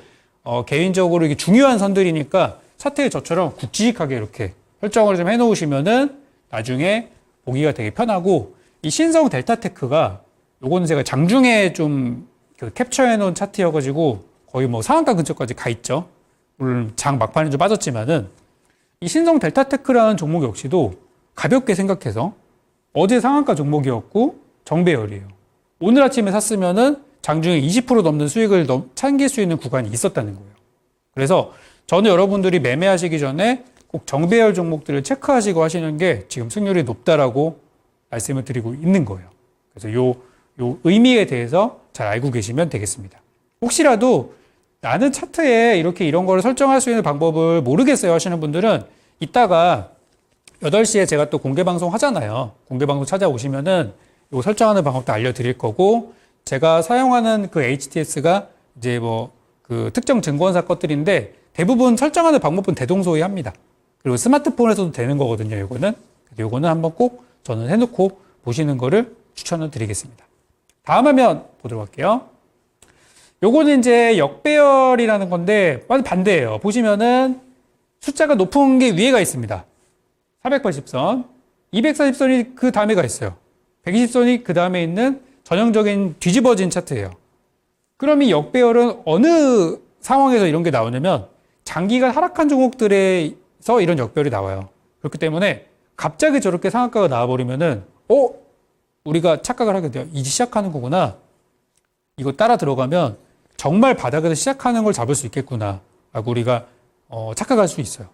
개인적으로 이게 중요한 선들이니까 차트에 저처럼 굵직하게 이렇게 설정을 좀 해놓으시면은 나중에 보기가 되게 편하고 이 신성 델타테크가 요거는 제가 장중에 좀 캡처해놓은 차트여가지고 거의 뭐 상한가 근처까지 가 있죠. 물론 장 막판에 좀 빠졌지만은 이 신성 델타테크라는 종목 역시도 가볍게 생각해서 어제 상한가 종목이었고 정배열이에요. 오늘 아침에 샀으면은 장중에 20% 넘는 수익을 챙길 수 있는 구간이 있었다는 거예요. 그래서 저는 여러분들이 매매하시기 전에 꼭 정배열 종목들을 체크하시고 하시는 게 지금 승률이 높다라고 말씀을 드리고 있는 거예요. 그래서 요 의미에 대해서 잘 알고 계시면 되겠습니다. 혹시라도 나는 차트에 이렇게 이런 거를 설정할 수 있는 방법을 모르겠어요 하시는 분들은 이따가 8시에 제가 또 공개 방송 하잖아요. 공개 방송 찾아오시면은 요 설정하는 방법도 알려드릴 거고 제가 사용하는 그 HTS가 이제 뭐 그 특정 증권사 것들인데 대부분 설정하는 방법은 대동소이합니다. 그리고 스마트폰에서도 되는 거거든요. 요거는 한번 꼭 저는 해놓고 보시는 거를 추천을 드리겠습니다. 다음 화면 보도록 할게요. 요거는 이제 역배열이라는 건데 반대예요. 보시면은 숫자가 높은 게 위에가 있습니다. 480선, 240선이 그 다음에가 있어요. 120선이 그 다음에 있는 전형적인 뒤집어진 차트예요. 그럼 이 역배열은 어느 상황에서 이런 게 나오냐면 장기가 하락한 종목들에서 이런 역배열이 나와요. 그렇기 때문에 갑자기 저렇게 상한가가 나와버리면은 우리가 착각을 하게 돼요. 이제 시작하는 거구나. 이거 따라 들어가면 정말 바닥에서 시작하는 걸 잡을 수 있겠구나 라고 우리가 착각할 수 있어요.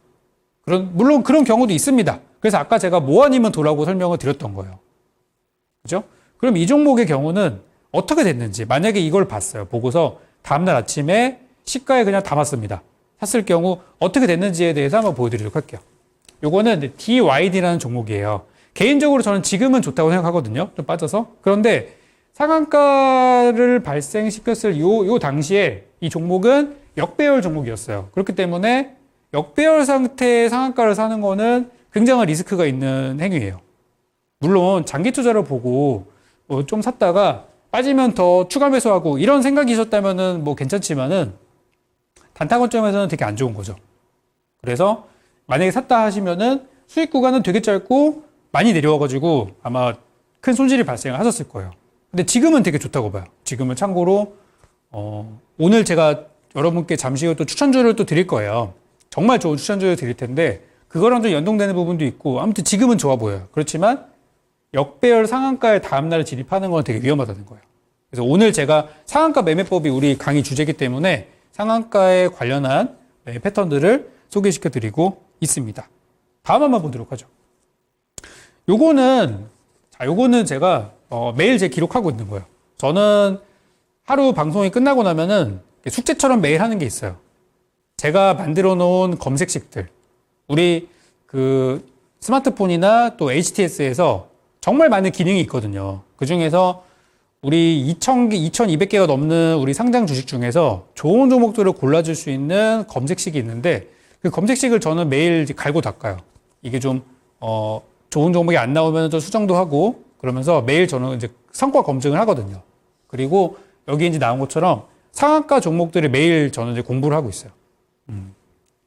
물론 그런 경우도 있습니다. 그래서 아까 제가 뭐 아니면 도라고 설명을 드렸던 거예요. 그죠? 그럼 이 종목의 경우는 어떻게 됐는지 만약에 이걸 봤어요. 보고서 다음날 아침에 시가에 그냥 담았습니다. 샀을 경우 어떻게 됐는지에 대해서 한번 보여드리도록 할게요. 요거는 DYD라는 종목이에요. 개인적으로 저는 지금은 좋다고 생각하거든요. 좀 빠져서. 그런데 상한가를 발생시켰을 요 당시에 이 종목은 역배열 종목이었어요. 그렇기 때문에 역배열 상태의 상한가를 사는 거는 굉장한 리스크가 있는 행위예요. 물론 장기 투자를 보고 좀 샀다가 빠지면 더 추가 매수하고 이런 생각이셨다면은 뭐 괜찮지만은 단타 관점에서는 되게 안 좋은 거죠. 그래서 만약에 샀다 하시면은 수익 구간은 되게 짧고 많이 내려와가지고 아마 큰 손실이 발생하셨을 거예요. 근데 지금은 되게 좋다고 봐요. 지금은 참고로 오늘 제가 여러분께 잠시 후 또 추천주를 또 드릴 거예요. 정말 좋은 추천주를 드릴 텐데 그거랑 좀 연동되는 부분도 있고 아무튼 지금은 좋아 보여요. 그렇지만 역배열 상한가에 다음날 진입하는 건 되게 위험하다는 거예요. 그래서 오늘 제가 상한가 매매법이 우리 강의 주제이기 때문에 상한가에 관련한 매매 패턴들을 소개시켜 드리고 있습니다. 다음 한번 보도록 하죠. 요거는 제가 매일 제 기록하고 있는 거예요. 저는 하루 방송이 끝나고 나면은 숙제처럼 매일 하는 게 있어요. 제가 만들어 놓은 검색식들. 우리 그 스마트폰이나 또 HTS에서 정말 많은 기능이 있거든요. 그 중에서 우리 2,200개가 넘는 우리 상장 주식 중에서 좋은 종목들을 골라줄 수 있는 검색식이 있는데 그 검색식을 저는 매일 갈고 닦아요. 이게 좀, 좋은 종목이 안 나오면 좀 수정도 하고 그러면서 매일 저는 이제 성과 검증을 하거든요. 그리고 여기 이제 나온 것처럼 상한가 종목들을 매일 저는 이제 공부를 하고 있어요.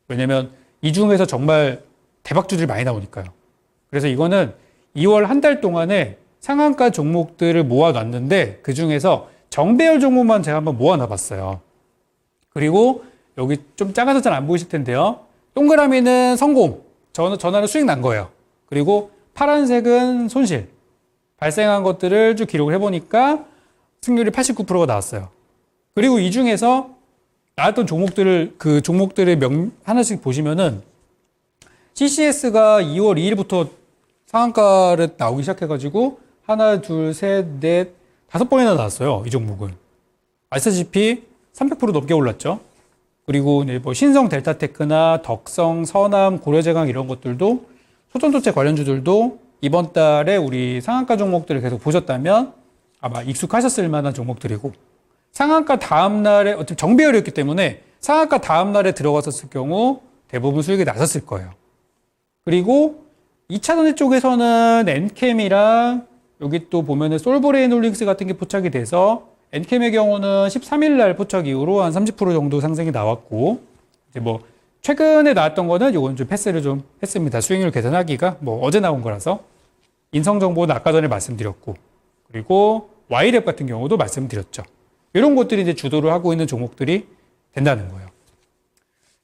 왜냐면 이 중에서 정말 대박주들이 많이 나오니까요. 그래서 이거는 2월 한 달 동안에 상한가 종목들을 모아놨는데 그 중에서 정배열 종목만 제가 한번 모아놔봤어요. 그리고 여기 좀 작아서 잘 안 보이실 텐데요. 동그라미는 성공. 전화는 수익 난 거예요. 그리고 파란색은 손실. 발생한 것들을 쭉 기록을 해보니까 승률이 89%가 나왔어요. 그리고 이 중에서 나왔던 종목들을 그 종목들의 하나씩 보시면은 CCS가 2월 2일부터 상한가를 나오기 시작해가지고 하나, 둘, 셋, 넷, 5번이나 나왔어요. 이 종목은. 아시다시피 300% 넘게 올랐죠. 그리고 뭐 신성 델타테크나 덕성, 서남, 고려제강 이런 것들도 소전도체 관련주들도 이번 달에 우리 상한가 종목들을 계속 보셨다면 아마 익숙하셨을 만한 종목들이고 상한가 다음 날에 어차피 정배열이었기 때문에 상한가 다음 날에 들어갔었을 경우 대부분 수익이 나섰을 거예요. 그리고 2차 전지 쪽에서는 엔캠이랑 여기 또 보면은 솔브레인 홀딩스 같은 게 포착이 돼서 엔캠의 경우는 13일 날 포착 이후로 한 30% 정도 상승이 나왔고 이제 뭐 최근에 나왔던 거는 요건 좀 패스를 좀 했습니다. 수익률 계산하기가 뭐 어제 나온 거라서 인성 정보는 아까 전에 말씀드렸고 그리고 Y랩 같은 경우도 말씀드렸죠. 이런 것들이 이제 주도를 하고 있는 종목들이 된다는 거예요.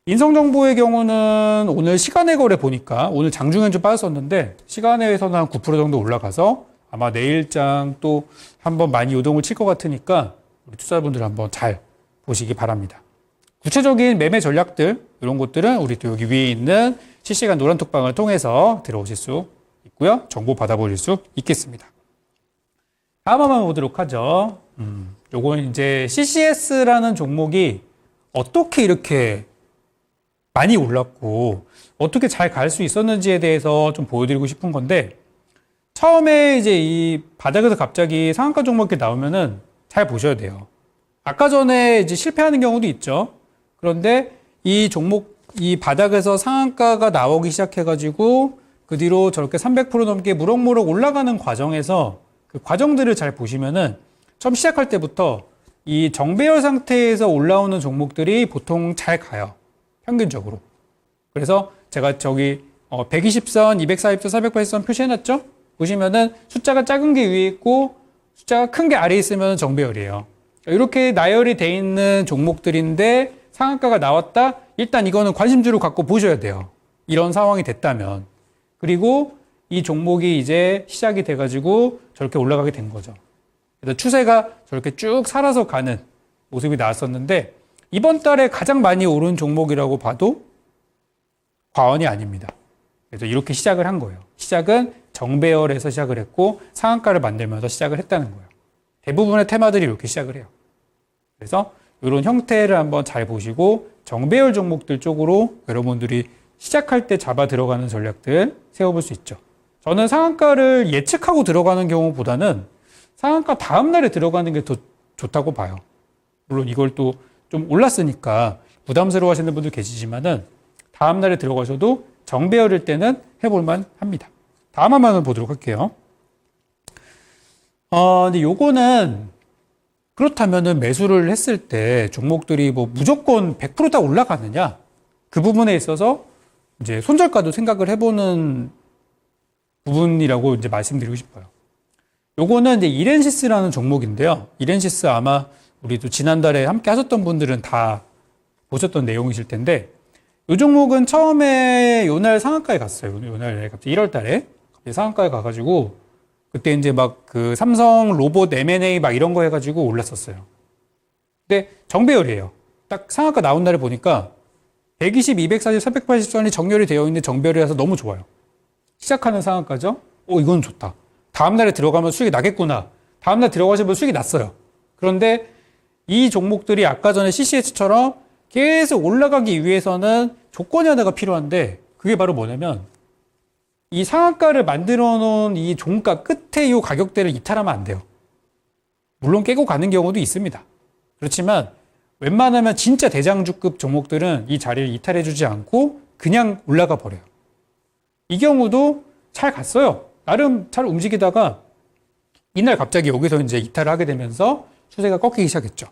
인성정보의 경우는 오늘 시간의 거래 보니까 오늘 장중엔 좀 빠졌었는데 시간에서는 한 9% 정도 올라가서 아마 내일장 또 한번 많이 요동을 칠 것 같으니까 우리 투자자분들 한번 잘 보시기 바랍니다. 구체적인 매매 전략들 이런 것들은 우리 또 여기 위에 있는 실시간 노란톡방을 통해서 들어오실 수 있고요. 정보 받아보실 수 있겠습니다. 다음 한번 보도록 하죠. 요건 이제 CCS라는 종목이 어떻게 이렇게 많이 올랐고 어떻게 잘 갈 수 있었는지에 대해서 좀 보여드리고 싶은 건데 처음에 이제 이 바닥에서 갑자기 상한가 종목이 나오면은 잘 보셔야 돼요. 아까 전에 이제 실패하는 경우도 있죠. 그런데 이 종목 이 바닥에서 상한가가 나오기 시작해가지고 그 뒤로 저렇게 300% 넘게 무럭무럭 올라가는 과정에서 그 과정들을 잘 보시면은 처음 시작할 때부터 이 정배열 상태에서 올라오는 종목들이 보통 잘 가요. 평균적으로. 그래서 제가 저기 120선, 240선, 480선 표시해놨죠? 보시면은 숫자가 작은 게 위에 있고 숫자가 큰 게 아래에 있으면 정배열이에요. 이렇게 나열이 돼 있는 종목들인데 상한가가 나왔다? 일단 이거는 관심주로 갖고 보셔야 돼요. 이런 상황이 됐다면. 그리고 이 종목이 이제 시작이 돼가지고 저렇게 올라가게 된 거죠. 그래서 추세가 저렇게 쭉 살아서 가는 모습이 나왔었는데 이번 달에 가장 많이 오른 종목이라고 봐도 과언이 아닙니다. 그래서 이렇게 시작을 한 거예요. 시작은 정배열에서 시작을 했고 상한가를 만들면서 시작을 했다는 거예요. 대부분의 테마들이 이렇게 시작을 해요. 그래서 이런 형태를 한번 잘 보시고 정배열 종목들 쪽으로 여러분들이 시작할 때 잡아 들어가는 전략들 세워볼 수 있죠. 저는 상한가를 예측하고 들어가는 경우보다는 상한가 다음 날에 들어가는 게 더 좋다고 봐요. 물론 이걸 또 좀 올랐으니까 부담스러워 하시는 분들 계시지만은 다음 날에 들어가셔도 정배열일 때는 해볼만 합니다. 다음 한번 보도록 할게요. 근데 요거는 그렇다면은 매수를 했을 때 종목들이 뭐 무조건 100% 다 올라가느냐? 그 부분에 있어서 이제 손절가도 생각을 해보는 부분이라고 이제 말씀드리고 싶어요. 요거는 이제 이렌시스라는 종목인데요. 이렌시스 아마 우리도 지난달에 함께 하셨던 분들은 다 보셨던 내용이실 텐데 이 종목은 처음에 요날 상한가에 갔어요. 요날 갑자기 1월 달에 상한가에 가가지고 그때 이제 막 그 삼성 로봇 M&A 막 이런 거 해가지고 올랐었어요. 근데 정배열이에요. 딱 상한가 나온 날에 보니까 120, 240, 380선이 정렬이 되어 있는 정배열이라서 너무 좋아요. 시작하는 상한가죠? 이건 좋다. 다음날에 들어가면 수익이 나겠구나. 다음날 들어가시면 수익이 났어요. 그런데 이 종목들이 아까 전에 CCS처럼 계속 올라가기 위해서는 조건이 하나가 필요한데 그게 바로 뭐냐면 이 상한가를 만들어 놓은 이 종가 끝에 이 가격대를 이탈하면 안 돼요. 물론 깨고 가는 경우도 있습니다. 그렇지만 웬만하면 진짜 대장주급 종목들은 이 자리를 이탈해 주지 않고 그냥 올라가 버려요. 이 경우도 잘 갔어요. 나름 잘 움직이다가 이날 갑자기 여기서 이제 이탈을 하게 되면서 추세가 꺾이기 시작했죠.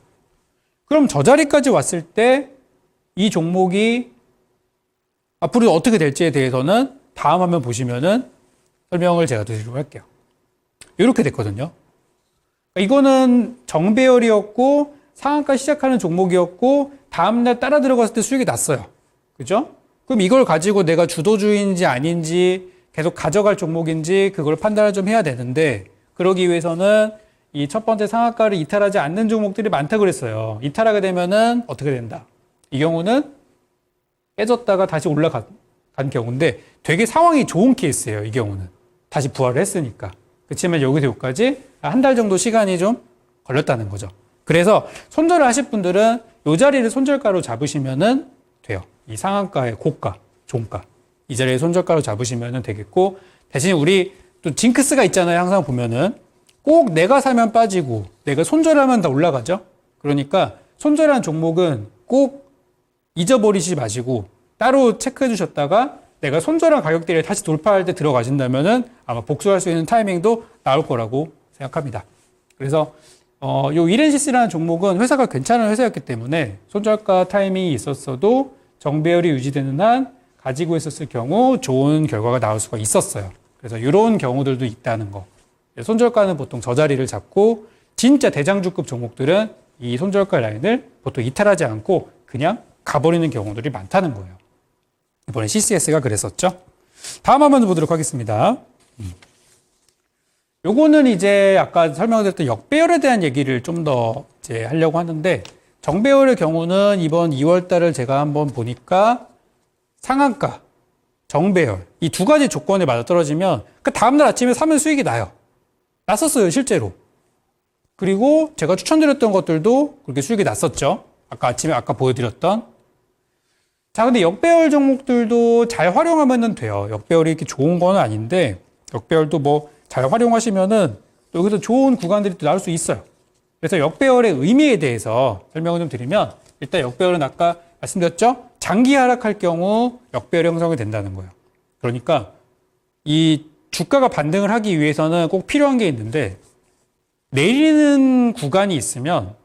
그럼 저 자리까지 왔을 때 이 종목이 앞으로 어떻게 될지에 대해서는 다음 화면 보시면은 설명을 제가 드리도록 할게요. 이렇게 됐거든요. 이거는 정배열이었고 상한가 시작하는 종목이었고 다음날 따라 들어갔을 때 수익이 났어요. 그죠? 그럼 이걸 가지고 내가 주도주의인지 아닌지 계속 가져갈 종목인지 그걸 판단을 좀 해야 되는데 그러기 위해서는 이 첫 번째 상한가를 이탈하지 않는 종목들이 많다고 그랬어요. 이탈하게 되면은 어떻게 된다? 이 경우는 깨졌다가 다시 올라간 경우인데 되게 상황이 좋은 케이스예요. 이 경우는. 다시 부활을 했으니까. 그렇지만 여기서 여기까지 한 달 정도 시간이 좀 걸렸다는 거죠. 그래서 손절을 하실 분들은 이 자리를 손절가로 잡으시면은 돼요. 이 상한가의 고가, 종가. 이 자리에 손절가로 잡으시면 되겠고 대신 우리 또 징크스가 있잖아요. 항상 보면은 꼭 내가 사면 빠지고 내가 손절하면 다 올라가죠. 그러니까 손절한 종목은 꼭 잊어버리지 마시고 따로 체크해 주셨다가 내가 손절한 가격대를 다시 돌파할 때 들어가신다면은 아마 복수할 수 있는 타이밍도 나올 거라고 생각합니다. 그래서 요 이렌시스라는 종목은 회사가 괜찮은 회사였기 때문에 손절가 타이밍이 있었어도 정배열이 유지되는 한 가지고 있었을 경우 좋은 결과가 나올 수가 있었어요. 그래서 이런 경우들도 있다는 거. 손절가는 보통 저 자리를 잡고 진짜 대장주급 종목들은 이 손절가 라인을 보통 이탈하지 않고 그냥 가버리는 경우들이 많다는 거예요. 이번에 CCS가 그랬었죠. 다음 한번 보도록 하겠습니다. 요거는 이제 아까 설명드렸던 역배열에 대한 얘기를 좀 더 이제 하려고 하는데 정배열의 경우는 이번 2월 달을 제가 한번 보니까 상한가, 정배열 이 두 가지 조건에 맞아떨어지면 그 다음날 아침에 사면 수익이 나요. 났었어요, 실제로. 그리고 제가 추천드렸던 것들도 그렇게 수익이 났었죠. 아까 보여드렸던. 자, 근데 역배열 종목들도 잘 활용하면 돼요. 역배열이 이렇게 좋은 건 아닌데, 역배열도 뭐 잘 활용하시면은 여기서 좋은 구간들이 또 나올 수 있어요. 그래서 역배열의 의미에 대해서 설명을 좀 드리면, 일단 역배열은 아까 말씀드렸죠? 장기 하락할 경우 역배열 형성이 된다는 거예요. 그러니까 이 주가가 반등을 하기 위해서는 꼭 필요한 게 있는데, 내리는 구간이 있으면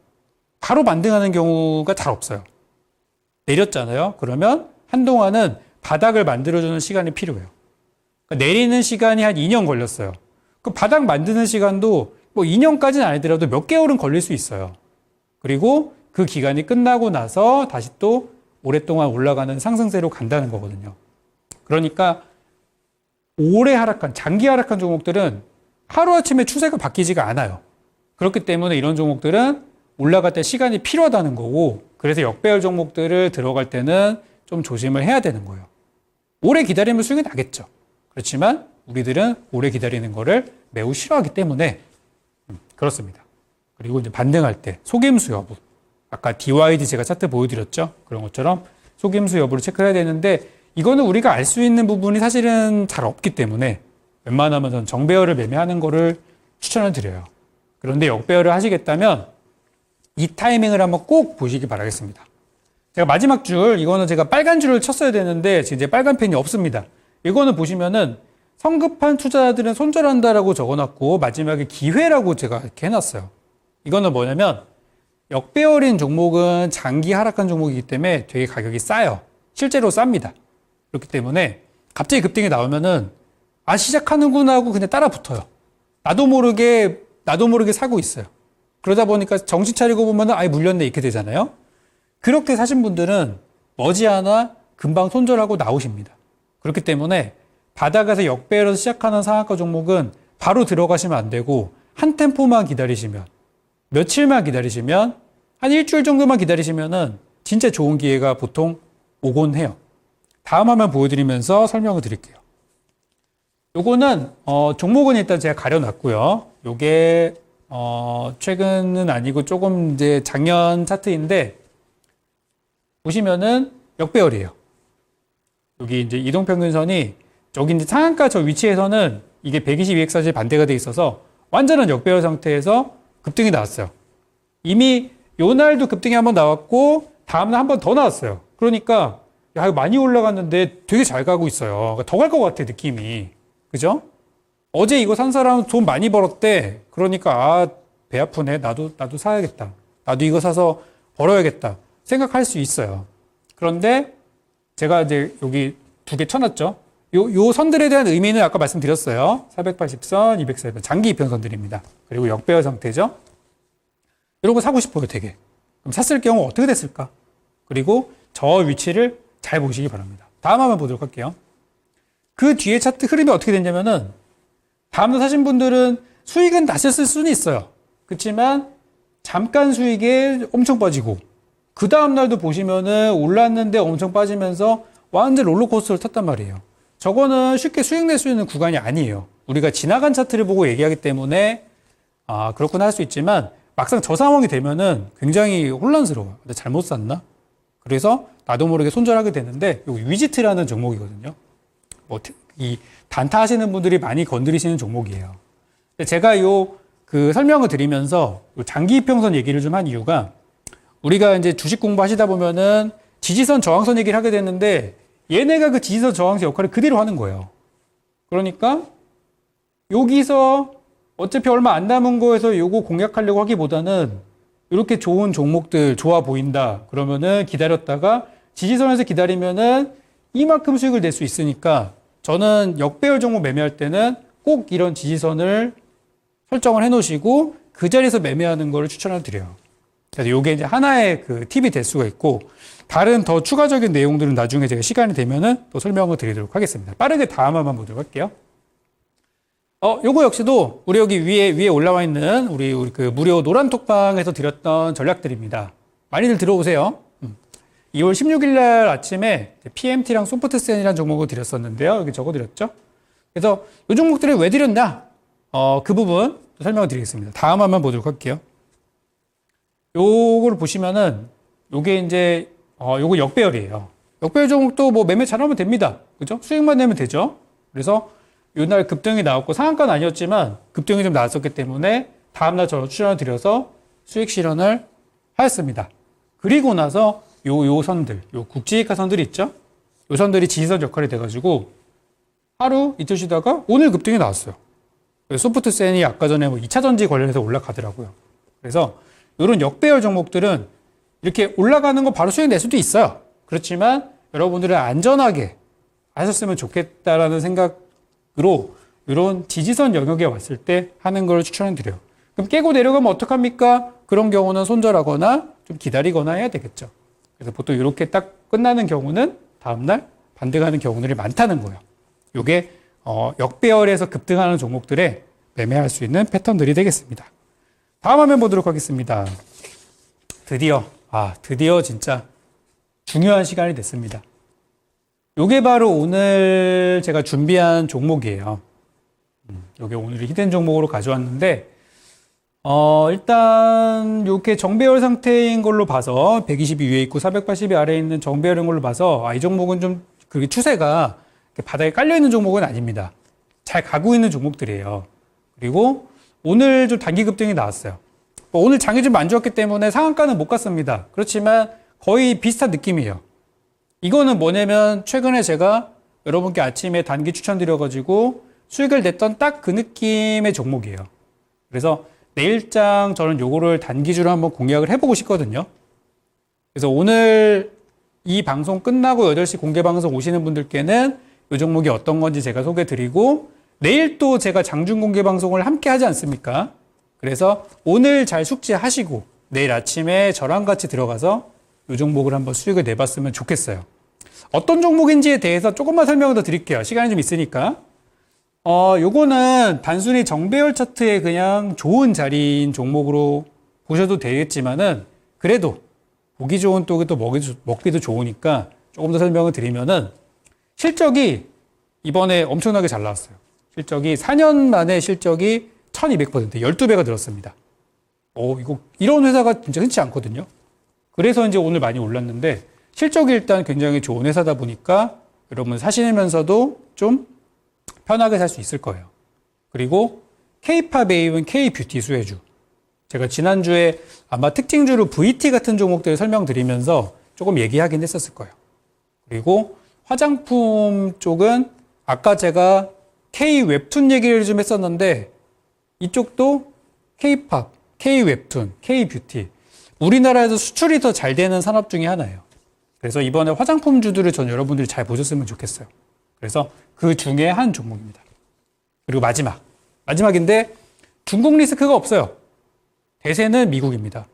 바로 반등하는 경우가 잘 없어요. 내렸잖아요. 그러면 한동안은 바닥을 만들어주는 시간이 필요해요. 그러니까 내리는 시간이 한 2년 걸렸어요. 그 바닥 만드는 시간도 뭐 2년까지는 아니더라도 몇 개월은 걸릴 수 있어요. 그리고 그 기간이 끝나고 나서 다시 또 오랫동안 올라가는 상승세로 간다는 거거든요. 그러니까 오래 하락한, 장기 하락한 종목들은 하루아침에 추세가 바뀌지가 않아요. 그렇기 때문에 이런 종목들은 올라갈 때 시간이 필요하다는 거고, 그래서 역배열 종목들을 들어갈 때는 좀 조심을 해야 되는 거예요. 오래 기다리면 수익이 나겠죠. 그렇지만 우리들은 오래 기다리는 거를 매우 싫어하기 때문에 그렇습니다. 그리고 이제 반등할 때 속임수 여부. 아까 DYD 제가 차트 보여드렸죠. 그런 것처럼 속임수 여부를 체크해야 되는데 이거는 우리가 알 수 있는 부분이 사실은 잘 없기 때문에 웬만하면 전 정배열을 매매하는 거를 추천을 드려요. 그런데 역배열을 하시겠다면 이 타이밍을 한번 꼭 보시기 바라겠습니다. 제가 마지막 줄, 이거는 제가 빨간 줄을 쳤어야 되는데 지금 이제 빨간 펜이 없습니다. 이거는 보시면은 성급한 투자자들은 손절한다라고 적어놨고 마지막에 기회라고 제가 이렇게 해놨어요. 이거는 뭐냐면 역배열인 종목은 장기 하락한 종목이기 때문에 되게 가격이 싸요. 실제로 쌉니다. 그렇기 때문에 갑자기 급등이 나오면은 아 시작하는구나 하고 그냥 따라 붙어요. 나도 모르게 사고 있어요. 그러다 보니까 정신 차리고 보면은 아예 물렸네 이렇게 되잖아요. 그렇게 사신 분들은 머지않아 금방 손절하고 나오십니다. 그렇기 때문에 바닥에서 역배열에서 시작하는 상한가 종목은 바로 들어가시면 안 되고 한 템포만 기다리시면 며칠만 기다리시면 한 일주일 정도만 기다리시면은 진짜 좋은 기회가 보통 오곤 해요. 다음 화면 보여드리면서 설명을 드릴게요. 요거는 종목은 일단 제가 가려놨고요. 요게 최근은 아니고 조금 이제 작년 차트인데 보시면은 역배열이에요. 여기 이제 이동평균선이 저기 이제 상한가 저 위치에서는 이게 122X까지 반대가 돼 있어서 완전한 역배열 상태에서 급등이 나왔어요. 이미 요 날도 급등이 한번 나왔고 다음날 한 번 더 나왔어요. 그러니까 야, 이거 많이 올라갔는데 되게 잘 가고 있어요. 더 갈 것 같아, 느낌이. 그죠? 어제 이거 산 사람 돈 많이 벌었대. 그러니까 배 아프네. 나도 사야겠다. 나도 이거 사서 벌어야겠다. 생각할 수 있어요. 그런데 제가 이제 여기 두 개 쳐놨죠. 요 선들에 대한 의미는 아까 말씀드렸어요. 480선, 204선, 장기 이평선들입니다. 그리고 역배열 상태죠. 이런 거 사고 싶어요, 되게. 그럼 샀을 경우 어떻게 됐을까? 그리고 저 위치를 잘 보시기 바랍니다. 다음 한번 보도록 할게요. 그 뒤에 차트 흐름이 어떻게 됐냐면은 다음날 사신 분들은 수익은 나셨을 수는 있어요. 그렇지만 잠깐 수익에 엄청 빠지고 그 다음날도 보시면은 올랐는데 엄청 빠지면서 완전 롤러코스터를 탔단 말이에요. 저거는 쉽게 수익 낼 수 있는 구간이 아니에요. 우리가 지나간 차트를 보고 얘기하기 때문에 그렇구나 할 수 있지만 막상 저 상황이 되면은 굉장히 혼란스러워요. 근데 잘못 샀나? 그래서 나도 모르게 손절하게 되는데 요 위지트라는 종목이거든요. 이 단타 하시는 분들이 많이 건드리시는 종목이에요. 제가 그 설명을 드리면서 요 장기 이평선 얘기를 좀 한 이유가 우리가 이제 주식 공부하시다 보면은 지지선 저항선 얘기를 하게 됐는데 얘네가 그 지지선 저항선 역할을 그대로 하는 거예요. 그러니까 여기서 어차피 얼마 안 남은 거에서 요거 공략하려고 하기보다는 이렇게 좋은 종목들 좋아 보인다. 그러면은 기다렸다가 지지선에서 기다리면은 이만큼 수익을 낼 수 있으니까 저는 역배열 종목 매매할 때는 꼭 이런 지지선을 설정을 해 놓으시고 그 자리에서 매매하는 거를 추천을 드려요. 그래서 요게 이제 하나의 그 팁이 될 수가 있고 다른 더 추가적인 내용들은 나중에 제가 시간이 되면은 또 설명을 드리도록 하겠습니다. 빠르게 다음 한번 보도록 할게요. 요거 역시도 우리 여기 위에 올라와 있는 우리 그 무료 노란 톡방에서 드렸던 전략들입니다. 많이들 들어오세요. 2월 16일 날 아침에 PMT랑 소프트센이라는 종목을 드렸었는데요. 여기 적어드렸죠. 그래서 이 종목들을 왜 드렸나? 그 부분 설명을 드리겠습니다. 다음 한번 보도록 할게요. 요거를 보시면은 요게 이제 요거 역배열이에요. 역배열 종목도 뭐 매매 잘하면 됩니다. 그죠? 수익만 내면 되죠. 그래서 요날 급등이 나왔고 상한가는 아니었지만 급등이 좀 나왔었기 때문에 다음날 저 추천을 드려서 수익 실현을 하였습니다. 그리고 나서 요 선들, 요 국지이카 선들이 있죠? 요 선들이 지지선 역할이 돼가지고 하루 이틀 쉬다가 오늘 급등이 나왔어요. 소프트센이 아까 전에 뭐 2차 전지 관련해서 올라가더라고요. 그래서 이런 역배열 종목들은 이렇게 올라가는 거 바로 수익 낼 수도 있어요. 그렇지만 여러분들은 안전하게 하셨으면 좋겠다라는 생각으로 이런 지지선 영역에 왔을 때 하는 걸 추천을 드려요. 그럼 깨고 내려가면 어떡합니까? 그런 경우는 손절하거나 좀 기다리거나 해야 되겠죠. 그래서 보통 이렇게 딱 끝나는 경우는 다음날 반등하는 경우들이 많다는 거예요. 이게 역배열에서 급등하는 종목들에 매매할 수 있는 패턴들이 되겠습니다. 다음 화면 보도록 하겠습니다. 드디어 진짜 중요한 시간이 됐습니다. 이게 바로 오늘 제가 준비한 종목이에요. 이게 오늘 히든 종목으로 가져왔는데 일단 이렇게 정배열 상태인 걸로 봐서 120이 위에 있고 480이 아래에 있는 정배열인 걸로 봐서 이 종목은 좀 그 추세가 바닥에 깔려 있는 종목은 아닙니다. 잘 가고 있는 종목들이에요. 그리고 오늘 좀 단기 급등이 나왔어요. 오늘 장이 좀 안 좋았기 때문에 상한가는 못 갔습니다. 그렇지만 거의 비슷한 느낌이에요. 이거는 뭐냐면 최근에 제가 여러분께 아침에 단기 추천드려가지고 수익을 냈던 딱 그 느낌의 종목이에요. 그래서 내일장 저는 요거를 단기주로 한번 공략을 해보고 싶거든요. 그래서 오늘 이 방송 끝나고 8시 공개 방송 오시는 분들께는 이 종목이 어떤 건지 제가 소개드리고 내일 또 제가 장중 공개 방송을 함께 하지 않습니까? 그래서 오늘 잘 숙지하시고 내일 아침에 저랑 같이 들어가서 이 종목을 한번 수익을 내봤으면 좋겠어요. 어떤 종목인지에 대해서 조금만 설명을 더 드릴게요. 시간이 좀 있으니까. 요거는 단순히 정배열 차트에 그냥 좋은 자리인 종목으로 보셔도 되겠지만은 그래도 보기 좋은 쪽에 또 먹기도 좋으니까 조금 더 설명을 드리면은 실적이 이번에 엄청나게 잘 나왔어요. 실적이 4년 만에 실적이 1200%, 12배가 늘었습니다. 이런 회사가 진짜 흔치 않거든요. 그래서 이제 오늘 많이 올랐는데 실적이 일단 굉장히 좋은 회사다 보니까 여러분 사시면서도 좀 편하게 살 수 있을 거예요. 그리고 K-팝 A은 K-뷰티 수혜주. 제가 지난주에 아마 특징주로 VT 같은 종목들을 설명드리면서 조금 얘기하긴 했었을 거예요. 그리고 화장품 쪽은 아까 제가 K-웹툰 얘기를 좀 했었는데 이쪽도 K-팝, K-웹툰, K-뷰티. 우리나라에서 수출이 더 잘 되는 산업 중에 하나예요. 그래서 이번에 화장품주들을 전 여러분들이 잘 보셨으면 좋겠어요. 그래서 그 중에 한 종목입니다. 그리고 마지막인데 중국 리스크가 없어요. 대세는 미국입니다.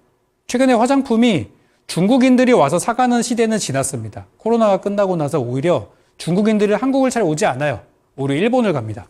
최근에 화장품이 중국인들이 와서 사가는 시대는 지났습니다. 코로나가 끝나고 나서 오히려 중국인들이 한국을 잘 오지 않아요. 오히려 일본을 갑니다.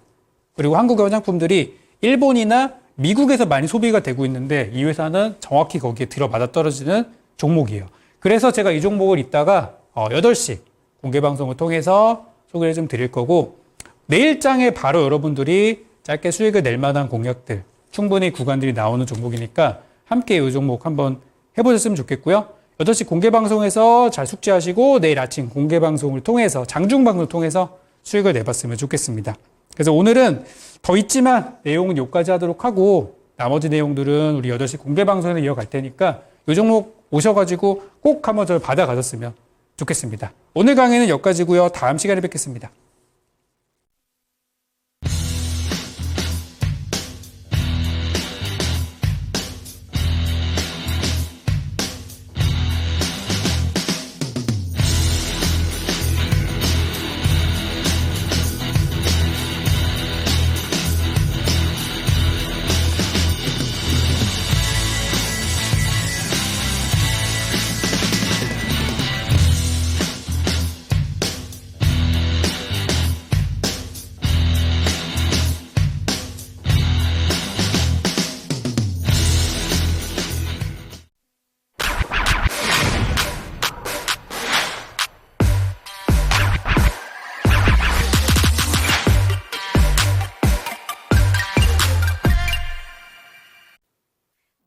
그리고 한국의 화장품들이 일본이나 미국에서 많이 소비가 되고 있는데 이 회사는 정확히 거기에 들어맞아 떨어지는 종목이에요. 그래서 제가 이 종목을 이따가 8시 공개방송을 통해서 소개를 좀 드릴 거고 내일장에 바로 여러분들이 짧게 수익을 낼 만한 공략들 충분히 구간들이 나오는 종목이니까 함께 이 종목 한번 해보셨으면 좋겠고요. 8시 공개방송에서 잘 숙지하시고 내일 아침 공개방송을 통해서 장중방송을 통해서 수익을 내봤으면 좋겠습니다. 그래서 오늘은 더 있지만 내용은 여기까지 하도록 하고 나머지 내용들은 우리 8시 공개방송에서 이어갈 테니까 이 종목 오셔가지고 꼭 한번 저를 받아가셨으면 좋겠습니다. 오늘 강의는 여기까지고요. 다음 시간에 뵙겠습니다.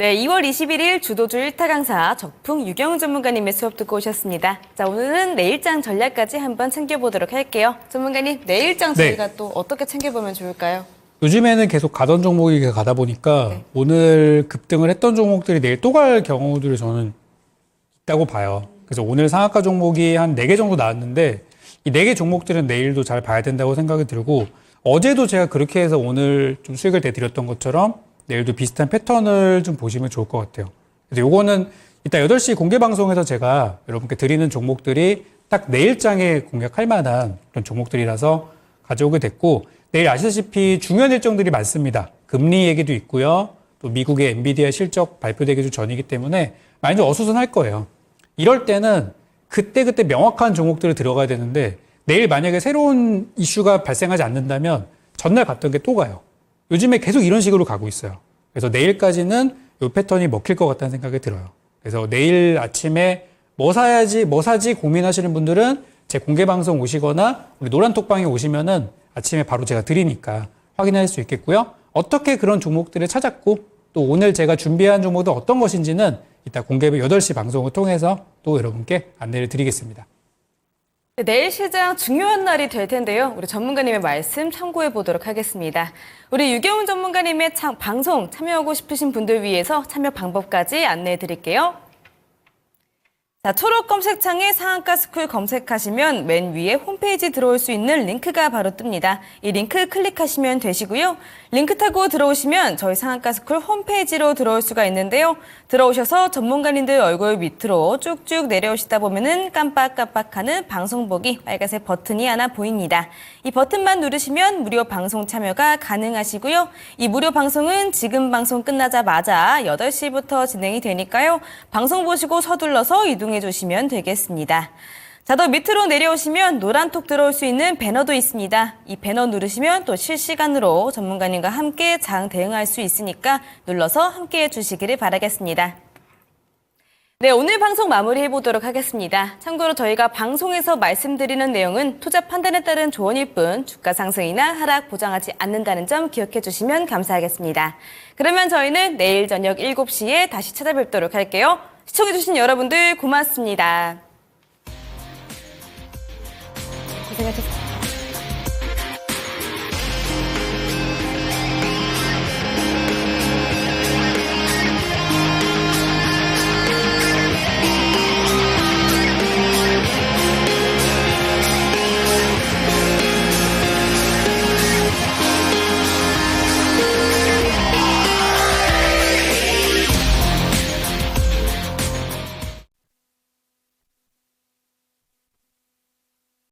네, 2월 21일 주도주 1타 강사 적풍 유경 전문가님의 수업 듣고 오셨습니다. 자, 오늘은 내일장 전략까지 한번 챙겨보도록 할게요. 전문가님, 내일장 저희가 또 어떻게 챙겨보면 좋을까요? 요즘에는 계속 가던 종목이 가다 보니까 오늘 급등을 했던 종목들이 내일 또 갈 경우들을 저는 있다고 봐요. 그래서 오늘 상한가 종목이 한 4개 정도 나왔는데 이 4개 종목들은 내일도 잘 봐야 된다고 생각이 들고 어제도 제가 그렇게 해서 오늘 좀 수익을 내드렸던 것처럼 내일도 비슷한 패턴을 좀 보시면 좋을 것 같아요. 그래서 요거는 이따 8시 공개 방송에서 제가 여러분께 드리는 종목들이 딱 내일장에 공략할 만한 그런 종목들이라서 가져오게 됐고 내일 아시다시피 중요한 일정들이 많습니다. 금리 얘기도 있고요. 또 미국의 엔비디아 실적 발표되기 좀 전이기 때문에 많이 좀 어수선할 거예요. 이럴 때는 그때그때 명확한 종목들을 들어가야 되는데 내일 만약에 새로운 이슈가 발생하지 않는다면 전날 갔던 게 또 가요. 요즘에 계속 이런 식으로 가고 있어요. 그래서 내일까지는 이 패턴이 먹힐 것 같다는 생각이 들어요. 그래서 내일 아침에 뭐 사지 고민하시는 분들은 제 공개 방송 오시거나 우리 노란톡방에 오시면은 아침에 바로 제가 드리니까 확인할 수 있겠고요. 어떻게 그런 종목들을 찾았고 또 오늘 제가 준비한 종목도 어떤 것인지는 이따 공개 8시 방송을 통해서 또 여러분께 안내를 드리겠습니다. 네, 내일 시장 중요한 날이 될 텐데요. 우리 전문가님의 말씀 참고해 보도록 하겠습니다. 우리 유경훈 전문가님의 방송 참여하고 싶으신 분들 위해서 참여 방법까지 안내해 드릴게요. 자, 초록 검색창에 상한가스쿨 검색하시면 맨 위에 홈페이지 들어올 수 있는 링크가 바로 뜹니다. 이 링크 클릭하시면 되시고요. 링크 타고 들어오시면 저희 상한가스쿨 홈페이지로 들어올 수가 있는데요. 들어오셔서 전문가님들 얼굴 밑으로 쭉쭉 내려오시다 보면은 깜빡깜빡하는 방송 보기 빨간색 버튼이 하나 보입니다. 이 버튼만 누르시면 무료 방송 참여가 가능하시고요. 이 무료 방송은 지금 방송 끝나자마자 8시부터 진행이 되니까요. 방송 보시고 서둘러서 이동해 주시면 되겠습니다. 자, 더 밑으로 내려오시면 노란톡 들어올 수 있는 배너도 있습니다. 이 배너 누르시면 또 실시간으로 전문가님과 함께 장 대응할 수 있으니까 눌러서 함께 해주시기를 바라겠습니다. 네, 오늘 방송 마무리해 보도록 하겠습니다. 참고로 저희가 방송에서 말씀드리는 내용은 투자 판단에 따른 조언일 뿐 주가 상승이나 하락 보장하지 않는다는 점 기억해 주시면 감사하겠습니다. 그러면 저희는 내일 저녁 7시에 다시 찾아뵙도록 할게요. 시청해 주신 여러분들 고맙습니다. 고생하셨습니다.